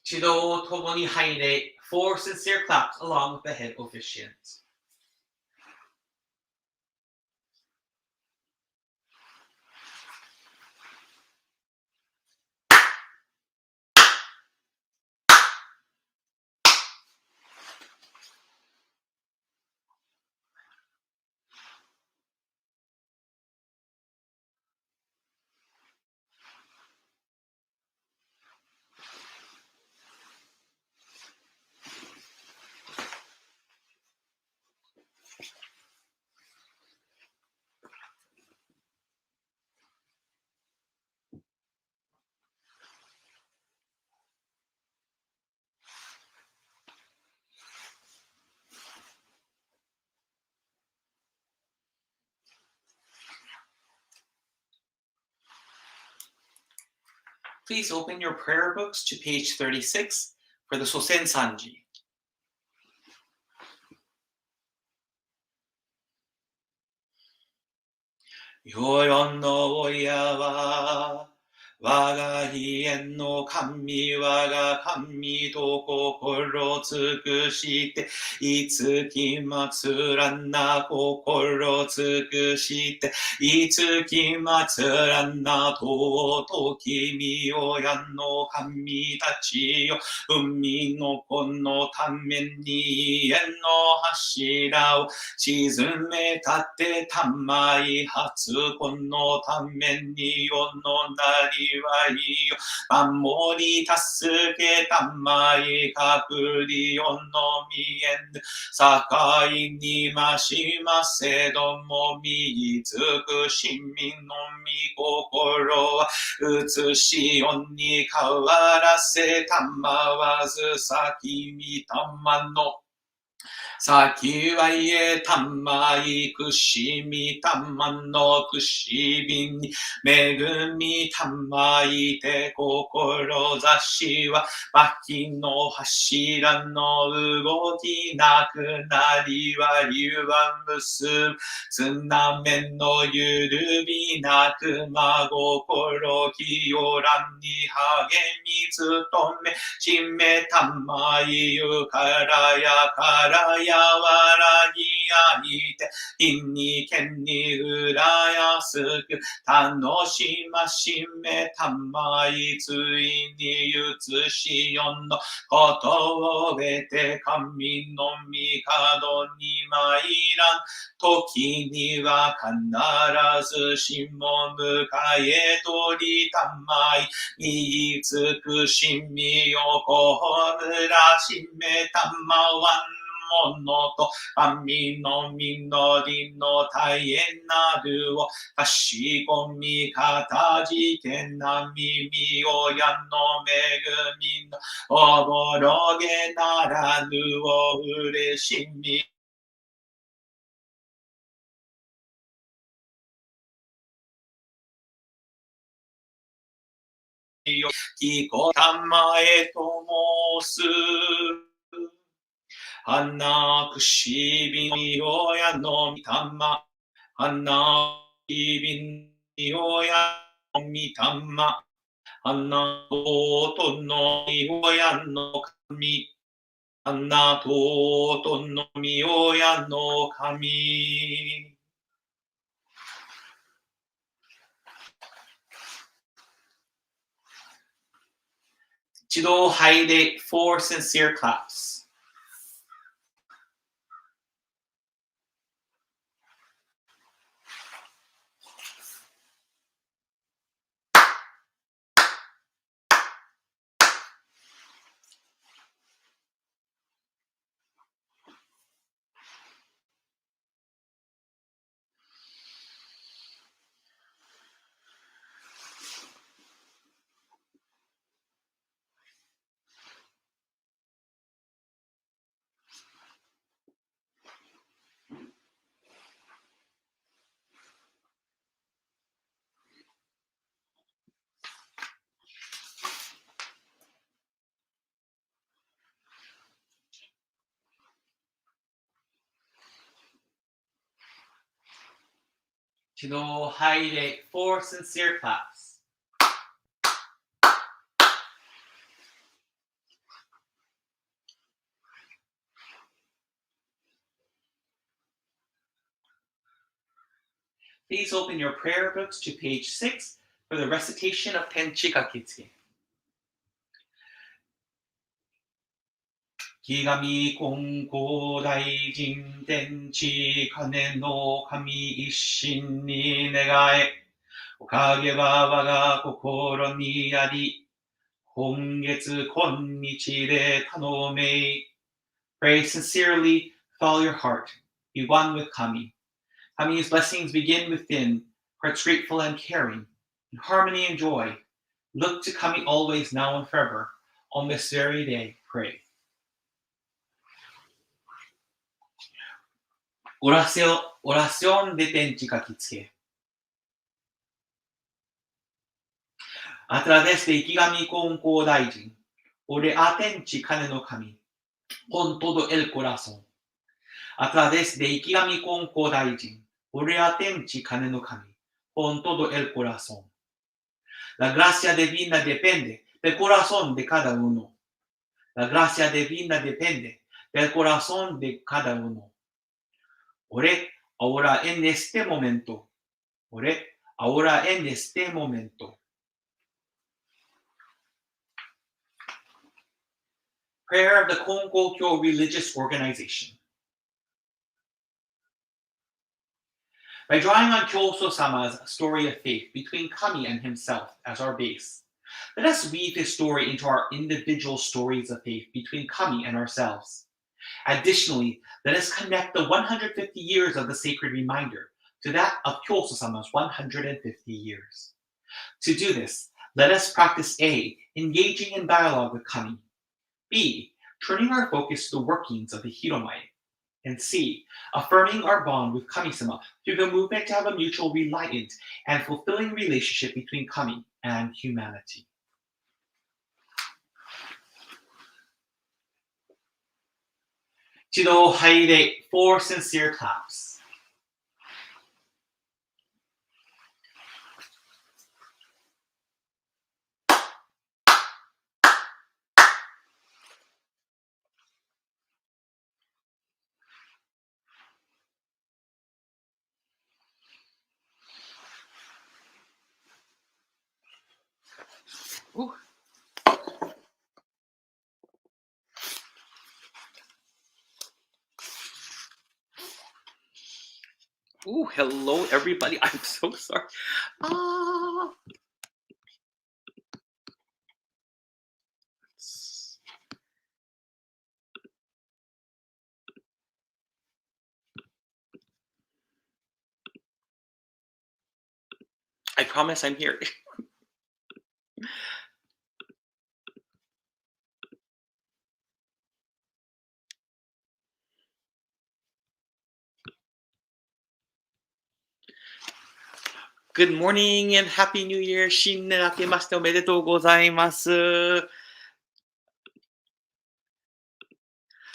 C: Chido Tomoni Haide, 4 sincere claps along with the head officiant. Please open your prayer books to page 36 for the Sosen Sanji. 世論の親は我が家の神我が神と心尽くしていつきまつらんな心尽くしていつきまつらんな尊きみ親の神たちよ海の子のために家の柱を沈めたてたまい初子のために世のなり守り助けたまいかくりよのみえん境にましませどもみつくしみのみ心はうつしよに変わらせたまわず先みたまの先は家たまいくしみたまのくしびに恵みたまいて志は薪の柱の動きなくなりはゆは結ぶ綱目のゆるびなく真心清らんに励み努めしめたまいゆからやからやわらぎあいて日に剣にうらやすく楽しましめたまいついにゆつしよんのことを得て神の御門に参らん時には必ずしも迎え取りたまい見つくしみよこむらしめたまわんものと神の実りの大変なるをかしこみかたじけな耳親の恵みのおぼろげならぬをうれしみきこたまえと申す花くしびみ親のみたま花くしびみ親のみたま花ととのみ親の神花ととのみ親の神一度入れ for sincere claps. To know Haide for sincere claps. Please open your prayer books to page 6 for the recitation of Tenchi Kane. 木神金光大臣天地金の神一心に願えおかげは我が心にあり今月今日で頼め Pray sincerely with all your heart. Be one with Kami. Kami's blessings begin within, hearts grateful and caring, in harmony and joy. Look to Kami always, now and forever. On this very day, pray. Oración de Tenchi Kane. A través de Ikigami Konko Daijin, ore a Tenchi Kane no Kami, con todo el corazón. A través de Ikigami Konko Daijin, ore a Tenchi Kane no Kami, con todo el corazón. La gracia divina depende del corazón de cada uno. La gracia divina depende del corazón de cada uno. Ore, ahora en este momento. Ore, ahora en este momento. Prayer of the Kongo-kyo Religious Organization. By drawing on Kyoso-sama's story of faith between Kami and himself as our base, let us weave his story into our individual stories of faith between Kami and ourselves. Additionally, let us connect the 150 years of the sacred reminder to that of Kyoso-sama's 150 years. To do this, let us practice A, engaging in dialogue with Kami, B, turning our focus to the workings of the Hiromae, and C, affirming our bond with Kami-sama through the movement to have a mutual reliant and fulfilling relationship between Kami and humanity. Chido Haide, 4 sincere claps.
B: Ooh. Ooh, hello everybody. I'm so sorry. Ah. I promise I'm here. Good morning and Happy New Year. 新年明けましておめでとうございます。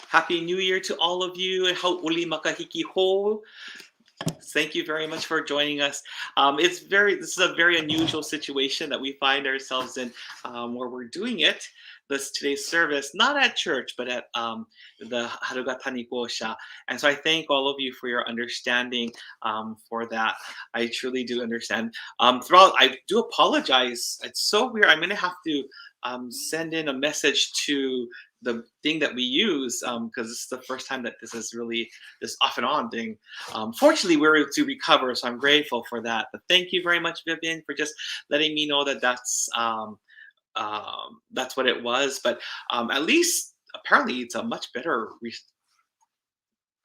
B: Happy New Year to all of you. Hauli makahiki ho. Thank you very much for joining us. This is a very unusual situation that we find ourselves in, where we're doing it, today's service, not at church, but at the Harugatani Gosha. And so I thank all of you for your understanding for that. I truly do understand. I do apologize. It's so weird. I'm going to have to send in a message to the thing that we use, because this is the first time that this is really this off and on thing. Fortunately, we're able to recover, so I'm grateful for that. But thank you very much, Vivian, for just letting me know that that's what it was. But at least apparently it's a much better.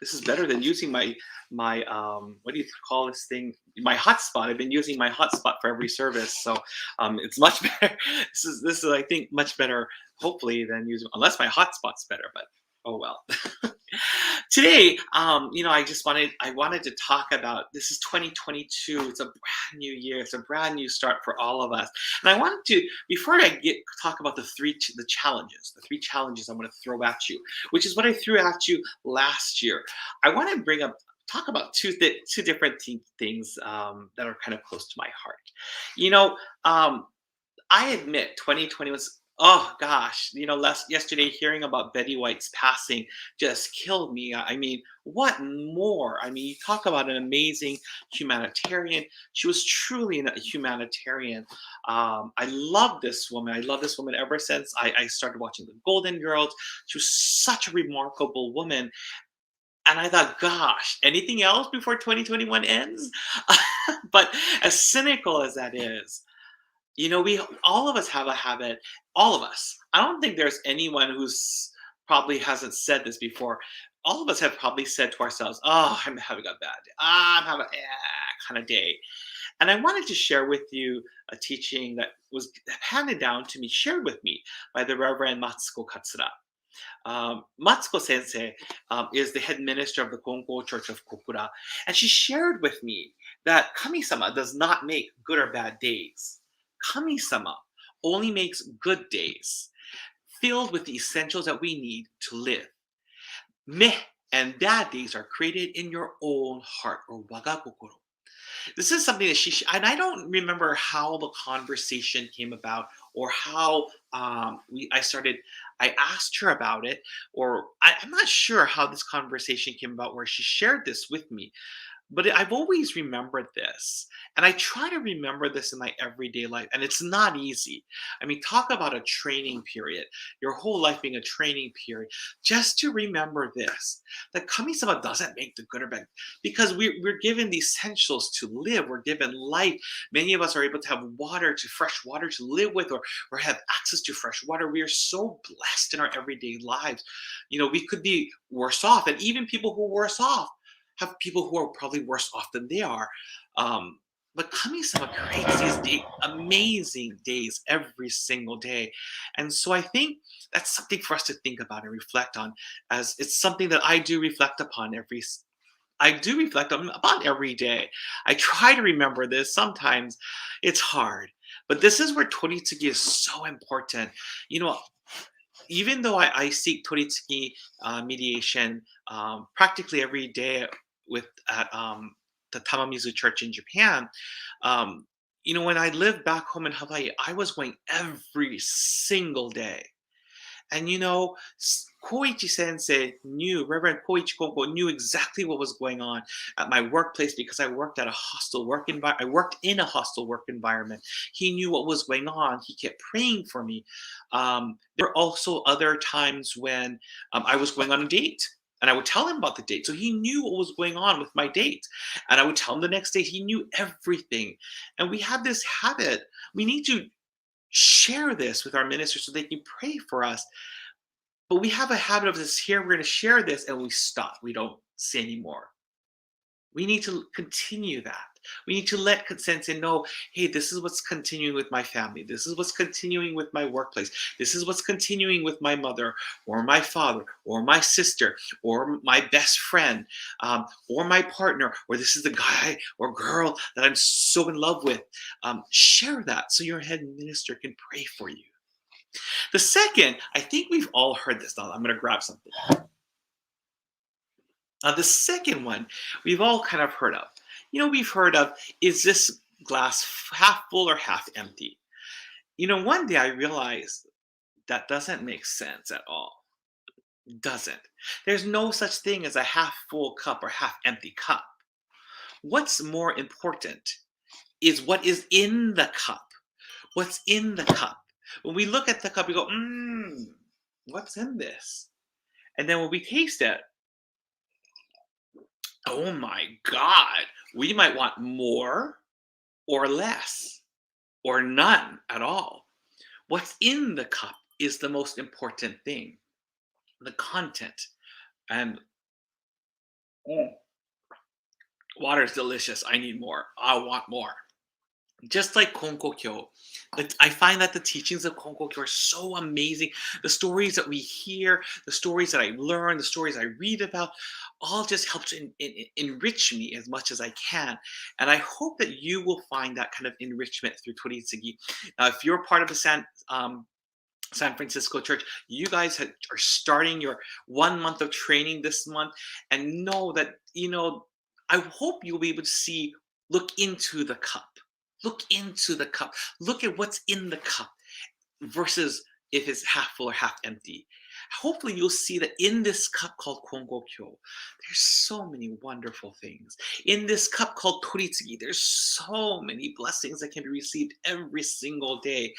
B: This is better than using my what do you call this thing? My hotspot. I've been using my hotspot for every service, so it's much better. This is I think much better, hopefully, than using, unless my hotspot's better. But oh well. Today, I wanted to talk about, this is 2022. It's a brand new year. It's a brand new start for all of us. And I wanted to, before I talk about the three challenges I want to throw at you, which is what I threw at you last year. I want to talk about two different things that are kind of close to my heart. I admit 2020 was, oh gosh, yesterday hearing about Betty White's passing just killed me. I mean, what more? I mean, you talk about an amazing humanitarian. She was truly a humanitarian. I love this woman. I love this woman ever since I started watching The Golden Girls. She was such a remarkable woman. And I thought, gosh, anything else before 2021 ends? But as cynical as that is, all of us have a habit. All of us. I don't think there's anyone who's probably hasn't said this before. All of us have probably said to ourselves, "Oh, I'm having a bad day. I'm having a kind of day." And I wanted to share with you a teaching that was handed down to me, shared with me by the Reverend Matsuko Katsura. Matsuko Sensei is the head minister of the Kongo Church of Kokura, and she shared with me that Kami-sama does not make good or bad days. Kami-sama only makes good days, filled with the essentials that we need to live. Meh and bad days are created in your own heart, or wagakokoro. This is something that and I don't remember how the conversation came about, or how I asked her about it, or I'm not sure how this conversation came about where she shared this with me. But I've always remembered this, and I try to remember this in my everyday life, and it's not easy. I mean, talk about a training period, your whole life being a training period, just to remember this, that Kami-sama doesn't make the good or bad, because we're given the essentials to live, we're given life. Many of us are able to have fresh water to live with, or have access to fresh water. We are so blessed in our everyday lives. We could be worse off, and even people who are worse off have people who are probably worse off than they are. But Kami-sama creates these amazing days every single day. And so I think that's something for us to think about and reflect on, as it's something that I do reflect upon every day. I try to remember this. Sometimes it's hard. But this is where Toritsugi is so important. Even though I seek Toritsugi mediation practically every day at the Tamamizu Church in Japan, when I lived back home in Hawaii, I was going every single day. And Koichi Sensei Reverend Koichi Kongo knew exactly what was going on at my workplace, because I worked in a hostile work environment. He knew what was going on. He kept praying for me. There were also other times when I was going on a date, and I would tell him about the date. So he knew what was going on with my date. And I would tell him the next day. He knew everything. And we have this habit. We need to share this with our ministers so they can pray for us. But we have a habit of this here. We're going to share this, and we stop. We don't say anymore. We need to continue that. We need to let Sensei know, hey, this is what's continuing with my family. This is what's continuing with my workplace. This is what's continuing with my mother, or my father, or my sister, or my best friend, or my partner, or this is the guy or girl that I'm so in love with. Share that so your head minister can pray for you. The second, I think we've all heard this. Now, I'm going to grab something. The second one we've all kind of heard of. We've heard of, is this glass half full or half empty? One day I realized that doesn't make sense at all. It doesn't. There's no such thing as a half full cup or half empty cup. What's more important is what is in the cup. What's in the cup? When we look at the cup, we go, what's in this? And then when we taste it, oh my God, we might want more or less or none at all. What's in the cup is the most important thing, the content. And water is delicious. I need more. I want more. Just like Konkokyo, I find that the teachings of Konkokyo are so amazing. The stories that we hear, the stories that I learn, the stories I read about, all just helps enrich me as much as I can. And I hope that you will find that kind of enrichment through Toritsugi. Now, if you're part of the San Francisco Church, you guys are starting your 1 month of training this month, and know that, I hope you'll be able to look into the cup. Look into the cup. Look at what's in the cup versus if it's half full or half empty. Hopefully you'll see that in this cup called Kongokyo, there's so many wonderful things. In this cup called Toritsugi, there's so many blessings that can be received every single day.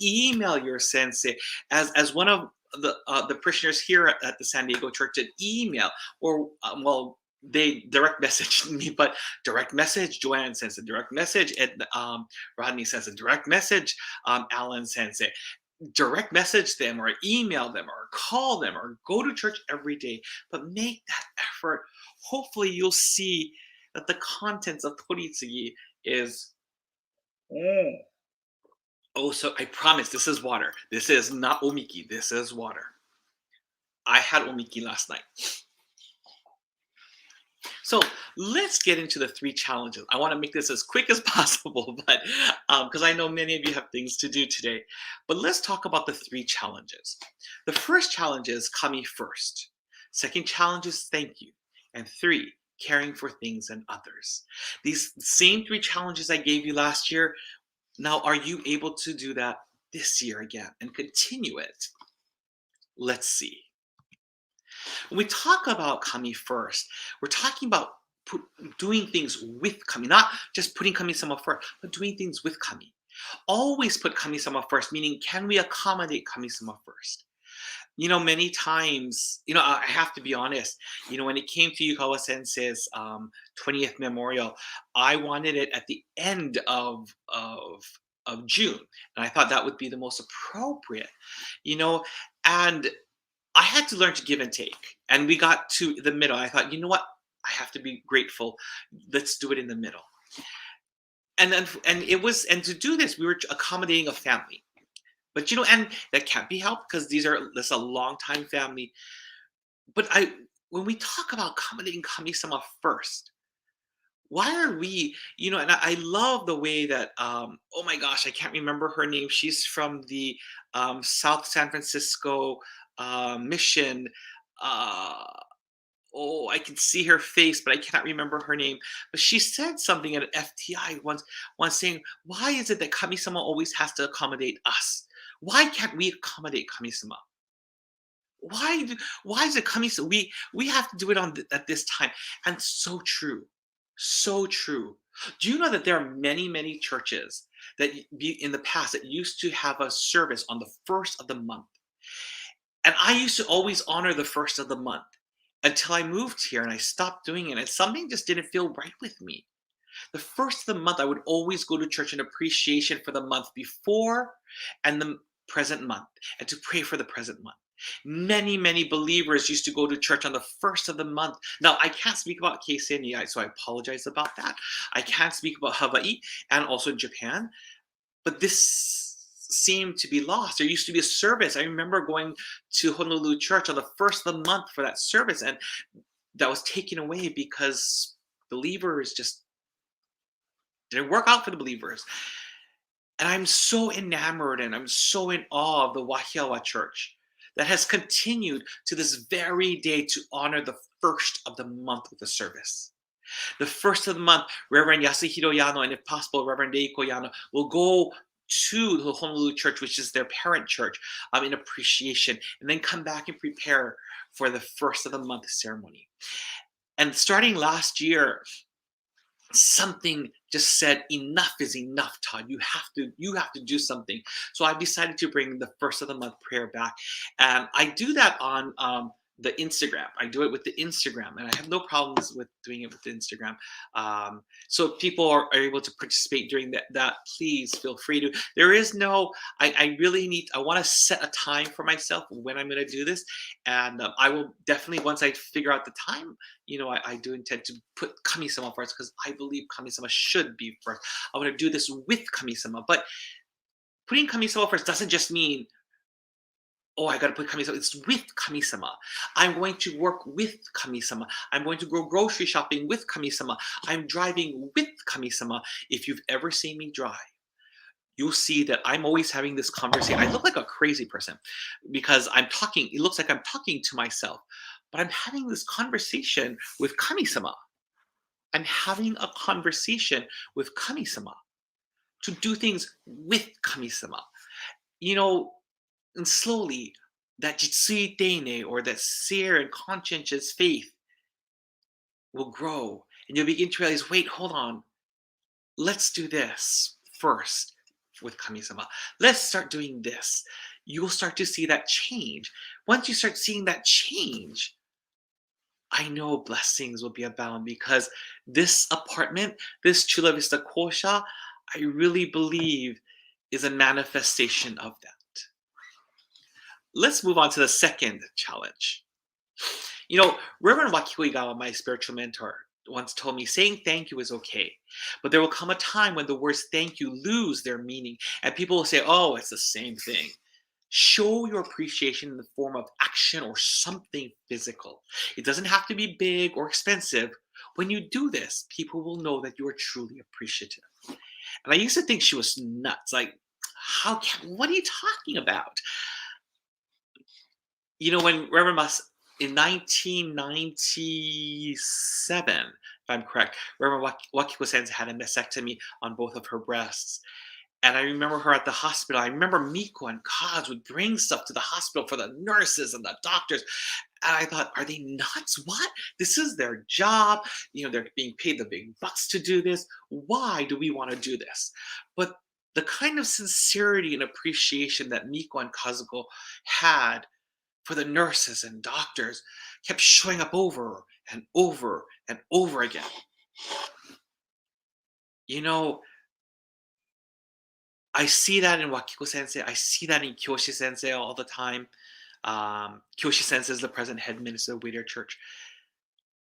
B: Email your sensei, as one of the parishioners here at the San Diego Church did email, or they direct messaged me, but direct message Joanne Sensei, direct message Rodney Sensei, direct message Alan Sensei, direct message them or email them or call them or go to church every day, but make that effort. Hopefully you'll see that the contents of Toritsugi is so I promise this is water. This is not omiki. This is water. I had omiki last night. So let's get into the 3 challenges. I want to make this as quick as possible, but because I know many of you have things to do today. But let's talk about the 3 challenges. The first challenge is kami first. Second challenge is thank you. And 3, caring for things and others. These same 3 challenges I gave you last year, now are you able to do that this year again and continue it? Let's see. When we talk about kami first, we're talking about doing things with kami, not just putting kami-sama first, but doing things with kami. Always put kami-sama first, meaning can we accommodate kami-sama first? Many times, I have to be honest, when it came to Yukawa Sensei's 20th memorial, I wanted it at the end of June. And I thought that would be the most appropriate, and I had to learn to give and take. And we got to the middle. I thought, you know what? I have to be grateful. Let's do it in the middle. And to do this, we were accommodating a family. But and that can't be helped because that's a long time family. But when we talk about accommodating kami-sama first, why are we, and I love the way that, oh my gosh, I can't remember her name. She's from the South San Francisco mission. I can see her face, but I cannot remember her name. But she said something at FTI once saying, why is it that kami-sama always has to accommodate us? Why can't we accommodate kami-sama? Why is it kami-sama? We have to do it at this time. And so true. So true. Do you know that there are many, many churches that in the past that used to have a service on the first of the month? And I used to always honor the first of the month until I moved here and I stopped doing it. And something just didn't feel right with me. The first of the month, I would always go to church in appreciation for the month before and the present month, and to pray for the present month. Many, many believers used to go to church on the first of the month. Now, I can't speak about Keisei, so I apologize about that. I can't speak about Hawaii and also Japan, but this seemed to be lost. There used to be a service. I remember going to Honolulu Church on the first of the month for that service, and that was taken away because believers just didn't work out for the believers. And I'm so enamored and I'm so in awe of the Wahiawa Church that has continued to this very day to honor the first of the month with the service. The first of the month, Reverend Yasuhiro Yano and if possible, Reverend Reiko Yano will go to the Honolulu Church, which is their parent church, in appreciation, and then come back and prepare for the first of the month ceremony. And starting last year, something just said, enough is enough, Todd. You have to do something. So I decided to bring the first of the month prayer back. And I do that on the Instagram. I do it with the Instagram, and I have no problems with doing it with the Instagram. So if people are able to participate during that, please feel free to. There is no, I want to set a time for myself when I'm going to do this. And I will definitely, once I figure out the time, I do intend to put kami-sama first because I believe kami-sama should be first. I want to do this with kami-sama, but putting kami-sama first doesn't just mean, oh, I got to put kami-sama. It's with kami-sama. I'm going to work with kami-sama. I'm going to go grocery shopping with kami-sama. I'm driving with kami-sama. If you've ever seen me drive, you'll see that I'm always having this conversation. I look like a crazy person because I'm talking. It looks like I'm talking to myself, but I'm having this conversation with kami-sama. I'm having a conversation with kami-sama to do things with kami-sama. And slowly, that jitsui teine, or that sincere and conscientious faith, will grow. And you'll begin to realize, wait, hold on. Let's do this first with kami-sama. Let's start doing this. You will start to see that change. Once you start seeing that change, I know blessings will be abound because this apartment, this Chula Vista Kosha, I really believe is a manifestation of that. Let's move on to the second challenge. Reverend Wakiko Igawa, my spiritual mentor, once told me saying thank you is okay, but there will come a time when the words thank you lose their meaning and people will say, oh, it's the same thing. Show your appreciation in the form of action or something physical. It doesn't have to be big or expensive, When you do this, people will know that you are truly appreciative. And I used to think she was nuts. Like, what are you talking about? When Reverend Mas in 1997, if I'm correct, Reverend Wakiko Sensei had a mastectomy on both of her breasts. And I remember her at the hospital. I remember Miko and Kaz would bring stuff to the hospital for the nurses and the doctors. And I thought, are they nuts? What? This is their job. They're being paid the big bucks to do this. Why do we want to do this? But the kind of sincerity and appreciation that Miko and Kazuko had for the nurses and doctors kept showing up over and over and over again. I see that in Wakiko Sensei. I see that in Kyoshi Sensei all the time. Kyoshi Sensei is the present head minister of Whittier Church.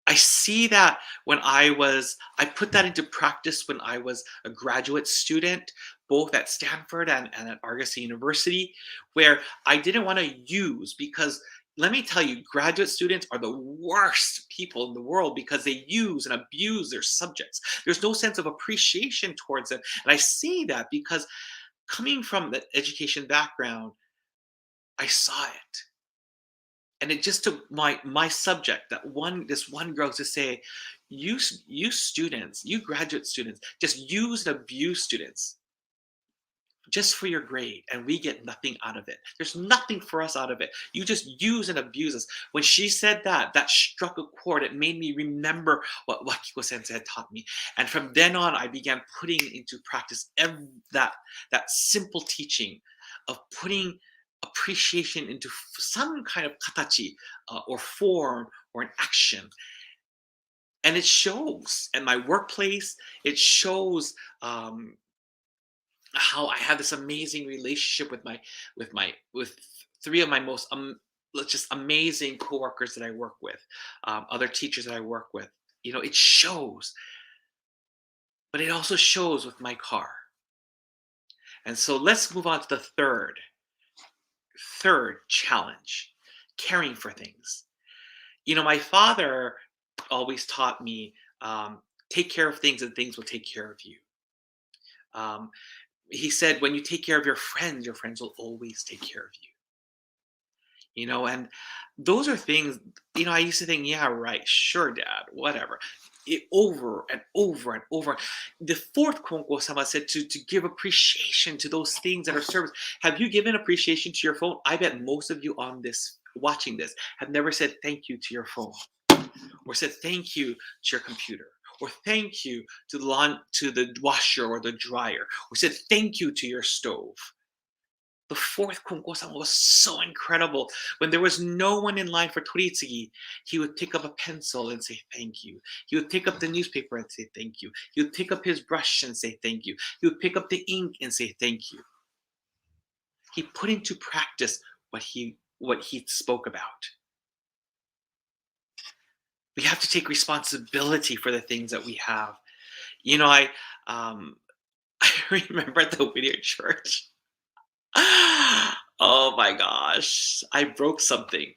B: I see that I put that into practice when I was a graduate student, both at Stanford and at Argosy University, where I didn't want to use, because let me tell you, graduate students are the worst people in the world because they use and abuse their subjects. There's no sense of appreciation towards them. And I say that because coming from the education background, I saw it. And it just took my subject, this one girl, to say, you students, you graduate students, just use and abuse students just for your grade, and we get nothing out of it. There's nothing for us out of it. You just use and abuse us. When she said that struck a chord. It made me remember what Wakiko Sensei had taught me. And from then on, I began putting into practice that simple teaching of putting appreciation into some kind of katachi or form or an action. And it shows in my workplace. It shows how I have this amazing relationship with three of my most just amazing coworkers that I work with, other teachers that I work with. It shows, but it also shows with my car. And so let's move on to the third challenge: caring for things. My father always taught me, take care of things and things will take care of you. He said, when you take care of your friends will always take care of you. And those are things, I used to think, yeah, right, sure, Dad, whatever. Over and over and over. The fourth Konko-sama said to give appreciation to those things that are service. Have you given appreciation to your phone? I bet most of you watching this have never said thank you to your phone, or said thank you to your computer, or thank you to the washer or the dryer, or said thank you to your stove. The fourth Konko-sama was so incredible. When there was no one in line for toritsugi, he would pick up a pencil and say thank you. He would pick up the newspaper and say thank you. He would pick up his brush and say thank you. He would pick up the ink and say thank you. He put into practice what he spoke about. We have to take responsibility for the things that we have. I remember at the Whittier Church. Oh my gosh, I broke something.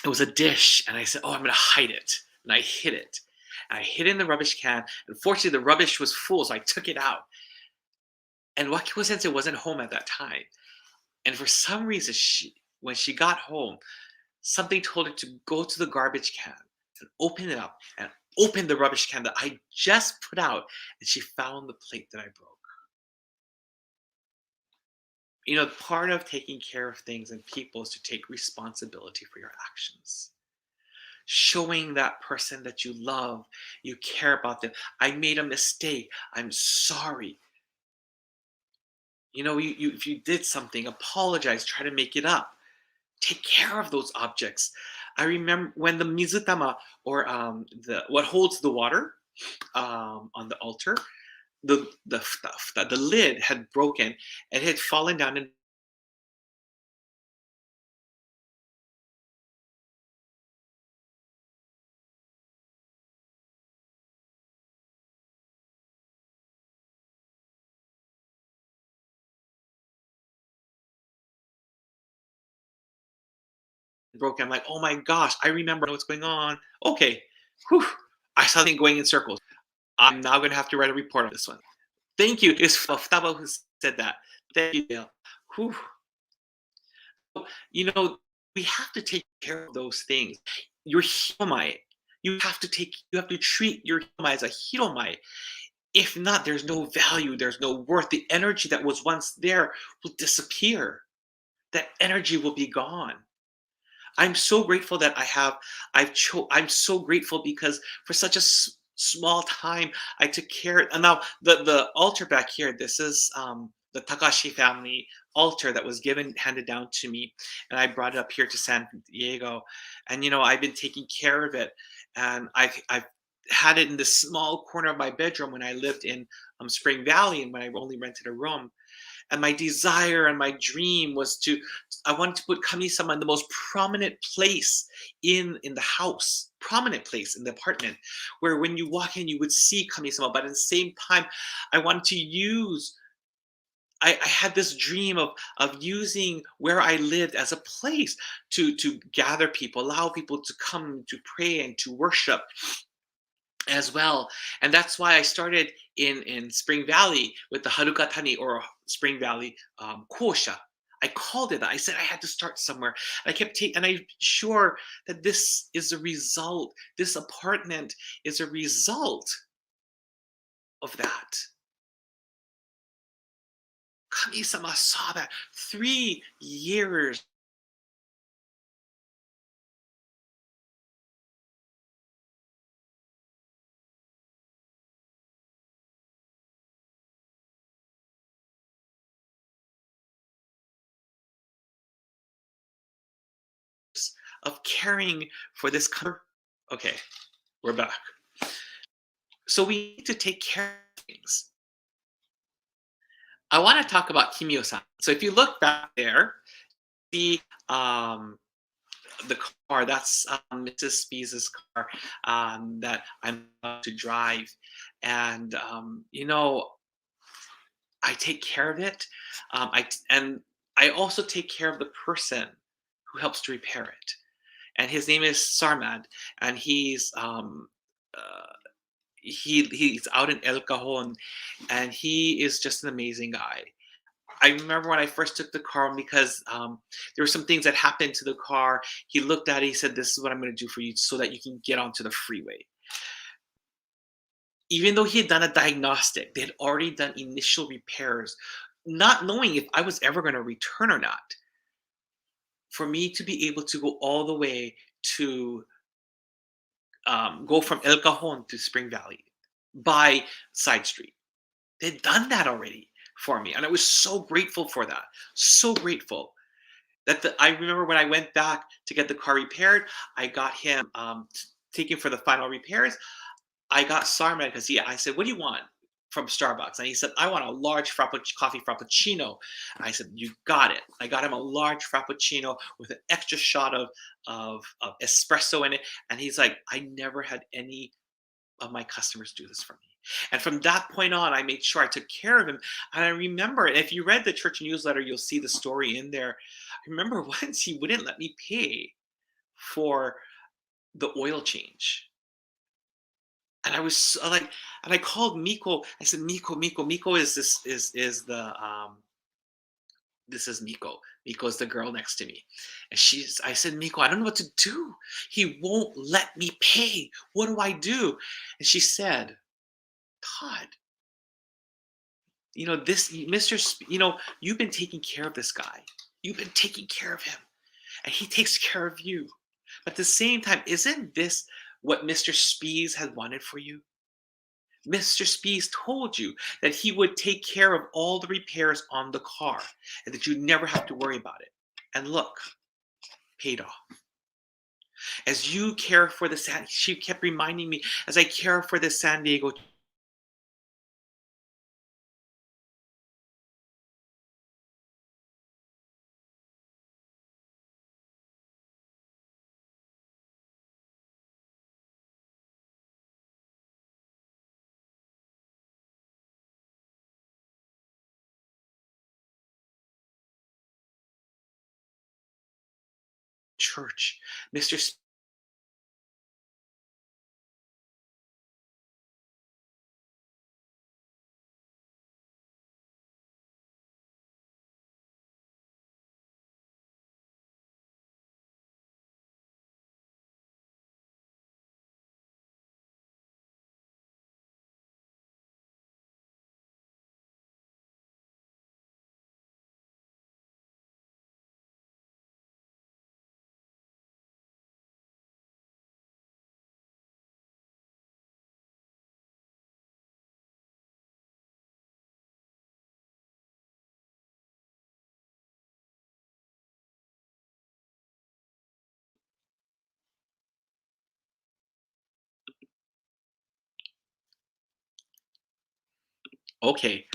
B: It was a dish, and I said, I'm going to hide it. And I hid it. And I hid it in the rubbish can. Unfortunately, the rubbish was full, so I took it out. And Wakiko Sensei wasn't home at that time. And for some reason, when she got home, something told her to go to the garbage can and open it up and open the rubbish can that I just put out. And she found the plate that I broke. Part of taking care of things and people is to take responsibility for your actions. Showing that person that you love, you care about them. I made a mistake. I'm sorry. If you did something, apologize, try to make it up. Take care of those objects. I remember when the mizutama, or what holds the water on the altar, the lid had broken and had fallen down and broken. I'm like, oh my gosh, I remember what's going on. Okay, whew, I saw them going in circles. I'm now going to have to write a report on this one. Thank you. It's Futaba who said that. Thank you, Dale. Whew. You know, we have to take care of those things. Your hiromai, you have to treat your hiromai as a hiromai. If not, there's no value, there's no worth. The energy that was once there will disappear. That energy will be gone. I'm so grateful that I'm so grateful because for such a small time I took care. And now the altar back here, this is the Takashi family altar that was handed down to me, and I brought it up here to San Diego. And I've been taking care of it, and I've had it in this small corner of my bedroom when I lived in Spring Valley, and when I only rented a room. And my desire and my dream was I wanted to put kami-sama in the most prominent place in the house, prominent place in the apartment, where when you walk in, you would see kami-sama. But at the same time, I wanted to I had this dream of using where I lived as a place to gather people, allow people to come to pray and to worship as well. And that's why I started in Spring Valley with the Harukatani, or Spring Valley Kosha. I called it that. I said I had to start somewhere. I kept and I'm sure that this is a result. This apartment is a result of that. Kami-sama saw that 3 years of caring for this color. Okay, we're back. So we need to take care of things. I want to talk about Kimio-san. So if you look back there, see the car, that's Mrs. Spees' car that I'm about to drive. And, I take care of it. And I also take care of the person who helps to repair it. And his name is Sarmad, and he's he's out in El Cajon, and he is just an amazing guy. I remember when I first took the car, because there were some things that happened to the car. He looked at it, he said, "This is what I'm going to do for you so that you can get onto the freeway." Even though he had done a diagnostic, they had already done initial repairs, not knowing if I was ever going to return or not. For me to be able to go all the way to go from El Cajon to Spring Valley by side street. They'd done that already for me. And I was so grateful for that. So grateful. I remember when I went back to get the car repaired, I got him taken for the final repairs. I got Sarman because I said, "What do you want from Starbucks?" And he said, "I want a large coffee frappuccino." And I said, "You got it." I got him a large frappuccino with an extra shot of espresso in it. And he's like, "I never had any of my customers do this for me." And from that point on, I made sure I took care of him. And I remember, if you read the church newsletter, you'll see the story in there. I remember once he wouldn't let me pay for the oil change. And I was like, and I called Miko. I said, Miko is this is Miko. Miko is the girl next to me. And I said, "Miko, I don't know what to do. He won't let me pay. What do I do?" And she said, "Todd, you've been taking care of this guy. You've been taking care of him. And he takes care of you. But at the same time, isn't this what Mr. Spees had wanted for you? Mr. Spees told you that he would take care of all the repairs on the car and that you'd never have to worry about it. And look, paid off. As you care for she kept reminding me, as I care for the San Diego church, Mr. Okay.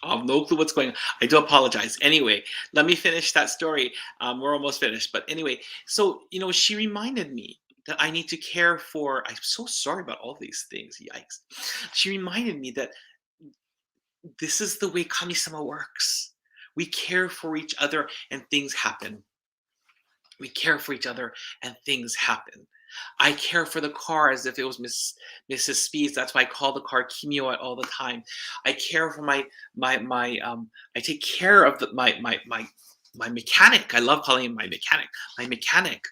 B: No clue what's going on. I do apologize. Anyway, let me finish that story. We're almost finished. But anyway, so, she reminded me that I need to care for, I'm so sorry about all these things. Yikes. She reminded me that this is the way Kami-sama works. We care for each other and things happen. We care for each other and things happen. I care for the car as if it was Mrs. Speeds. That's why I call the car Kimio all the time. I care for I take care of my mechanic. I love calling him my mechanic.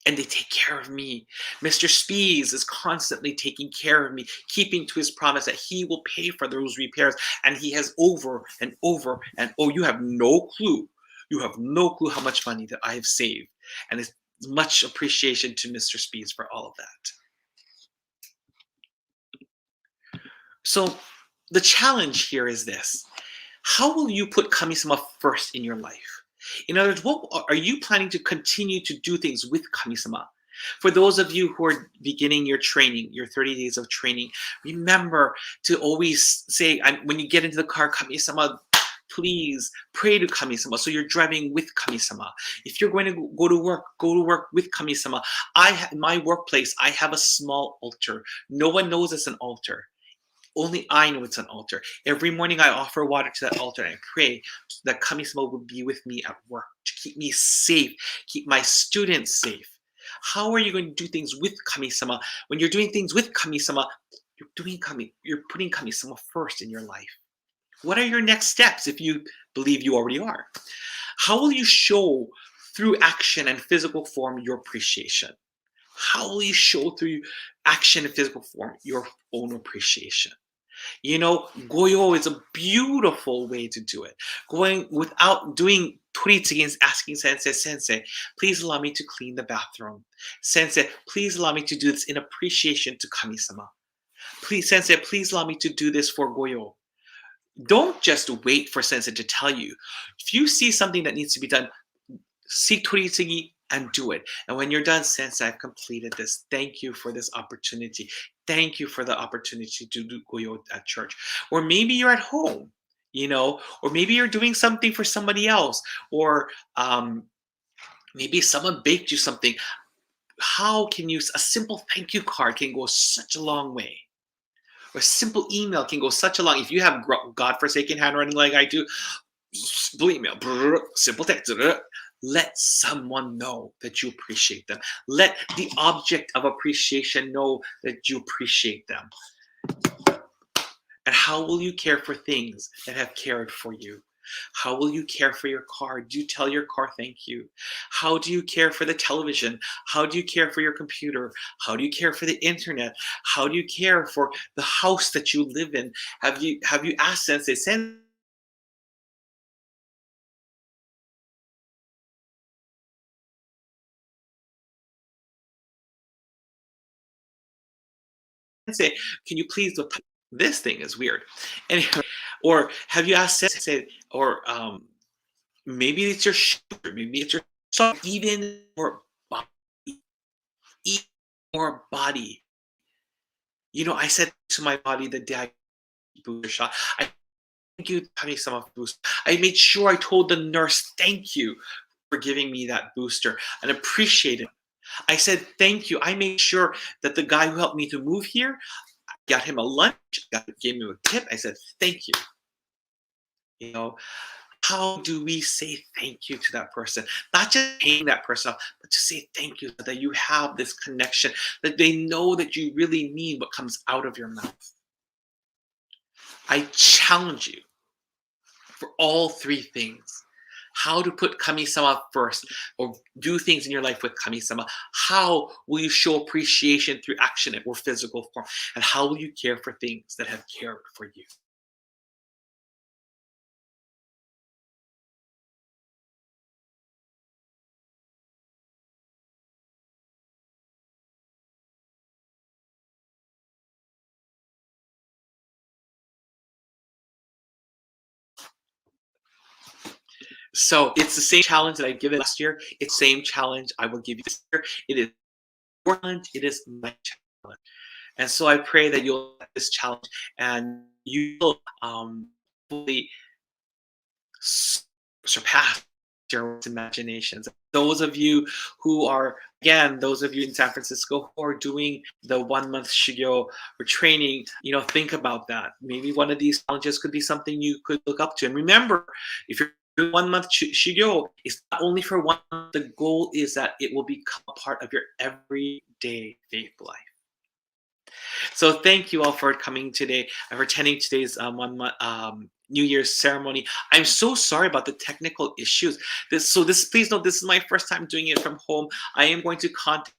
B: And they take care of me. Mr. Spees is constantly taking care of me, keeping to his promise that he will pay for those repairs. And he has over and over and you have no clue. You have no clue how much money that I have saved. And it's much appreciation to Mr. Spees for all of that. So the challenge here is this. How will you put Kami-sama first in your life? In other words, what are you planning to continue to do things with Kami-sama? For those of you who are beginning your training, your 30 days of training, remember to always say, when you get into the car, Kami-sama, please pray to Kami-sama. So you're driving with Kami-sama. If you're going to go to work with Kami-sama. In my workplace, I have a small altar. No one knows it's an altar. Only I know it's an altar. Every morning I offer water to that altar and I pray that Kami-sama will be with me at work to keep me safe, keep my students safe. How are you going to do things with Kami-sama? When you're doing things with Kami-sama, you're putting Kami-sama first in your life. What are your next steps if you believe you already are? How will you show through action and physical form your appreciation? How will you show through action and physical form your own appreciation? Goyo is a beautiful way to do it. Going without doing toritsugi and asking sensei, please allow me to clean the bathroom. Sensei, please allow me to do this in appreciation to Kami-sama. Please, sensei, please allow me to do this for Goyo. Don't just wait for sensei to tell you. If you see something that needs to be done, seek toritsugi and do it. And when you're done, sensei, I've completed this. Thank you for this opportunity. Thank you for the opportunity to do goyo at church. Or maybe you're at home, or maybe you're doing something for somebody else, or maybe someone baked you something. A simple thank you card can go such a long way. Or a simple email can go such a long, if you have godforsaken handwriting like I do, simple email, simple text, let someone know that you appreciate them. Let the object of appreciation know that you appreciate them. And how will you care for things that have cared for you? How will you care for your car? Do you tell your car thank you? How do you care for the television? How do you care for your computer? How do you care for the internet? How do you care for the house that you live in? Have you asked sensei, can you please do this thing is weird. Anyway, or have you asked sensei, or maybe it's your shoulder, maybe it's your soul, even more body. I said to my body the day I booster shot, I thank you, Kami-sama booster. I made sure I told the nurse thank you for giving me that booster and appreciate it. I said thank you. I made sure that the guy who helped me to move here, I got him a lunch, gave him a tip. I said thank you. How do we say thank you to that person? Not just paying that person off, but to say thank you, so that you have this connection, that they know that you really mean what comes out of your mouth. I challenge you for all three things. How to put Kami-sama first, or do things in your life with Kami-sama. How will you show appreciation through action or physical form? And how will you care for things that have cared for you? So it's the same challenge that I gave it last year. It's the same challenge I will give you this year. It is your challenge. It is my challenge. And so I pray that you'll get this challenge and you will fully surpass your imaginations. Those of you who are, again, those of you in San Francisco who are doing the 1 month shigyo or training, think about that. Maybe one of these challenges could be something you could look up to. And remember, if you're doing 1 month shigyo, it's not only for 1 month. The goal is that it will become a part of your everyday faith life. So thank you all for coming today, for attending today's 1 month New Year's ceremony. I'm so sorry about the technical issues. Please note, this is my first time doing it from home. I am going to contact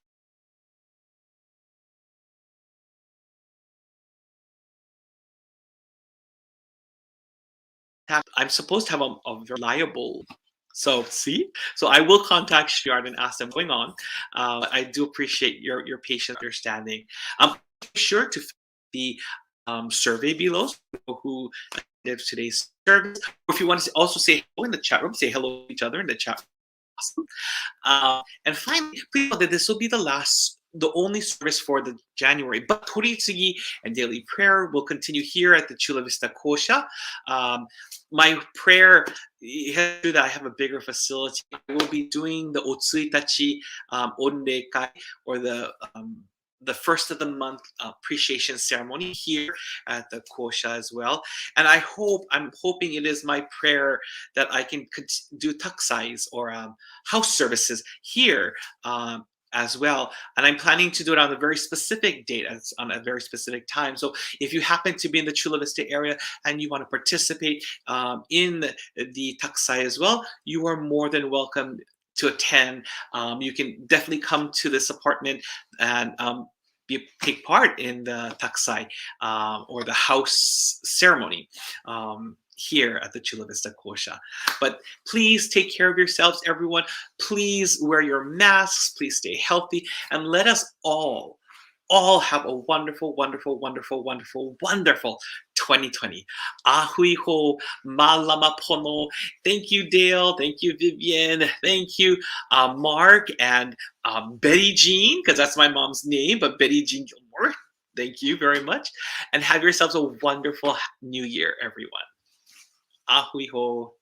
B: I'm supposed to have a reliable. So I will contact Shriard and ask them going on. I do appreciate your patient understanding. Be sure to fill the survey below who did today's service. Or if you want to also say hello in the chat room, say hello to each other in the chat room. Awesome. And finally, please know that this will be the only service for the January. But Toritsugi and daily prayer will continue here at the Chula Vista Kosha. My prayer that I have a bigger facility. I will be doing the Otsuitachi Onreikai, or the first of the month appreciation ceremony here at the Kosha as well. And I'm hoping it is my prayer that I can do taksais or house services here as well. And I'm planning to do it on a very specific date, on a very specific time. So if you happen to be in the Chula Vista area and you want to participate in the taksai as well, you are more than welcome to attend. You can definitely come to this apartment and take part in the taksai or the house ceremony here at the Chula Vista Kosha. But please take care of yourselves, everyone. Please wear your masks. Please stay healthy, and let us all have a wonderful, wonderful, wonderful, wonderful, wonderful 2020. Ahui ho, malama pono. Thank you, Dale. Thank you, Vivian. Thank you, Mark, and Betty Jean, because that's my mom's name, but Betty Jean Gilmore. Thank you very much. And have yourselves a wonderful new year, everyone. Ahui ho.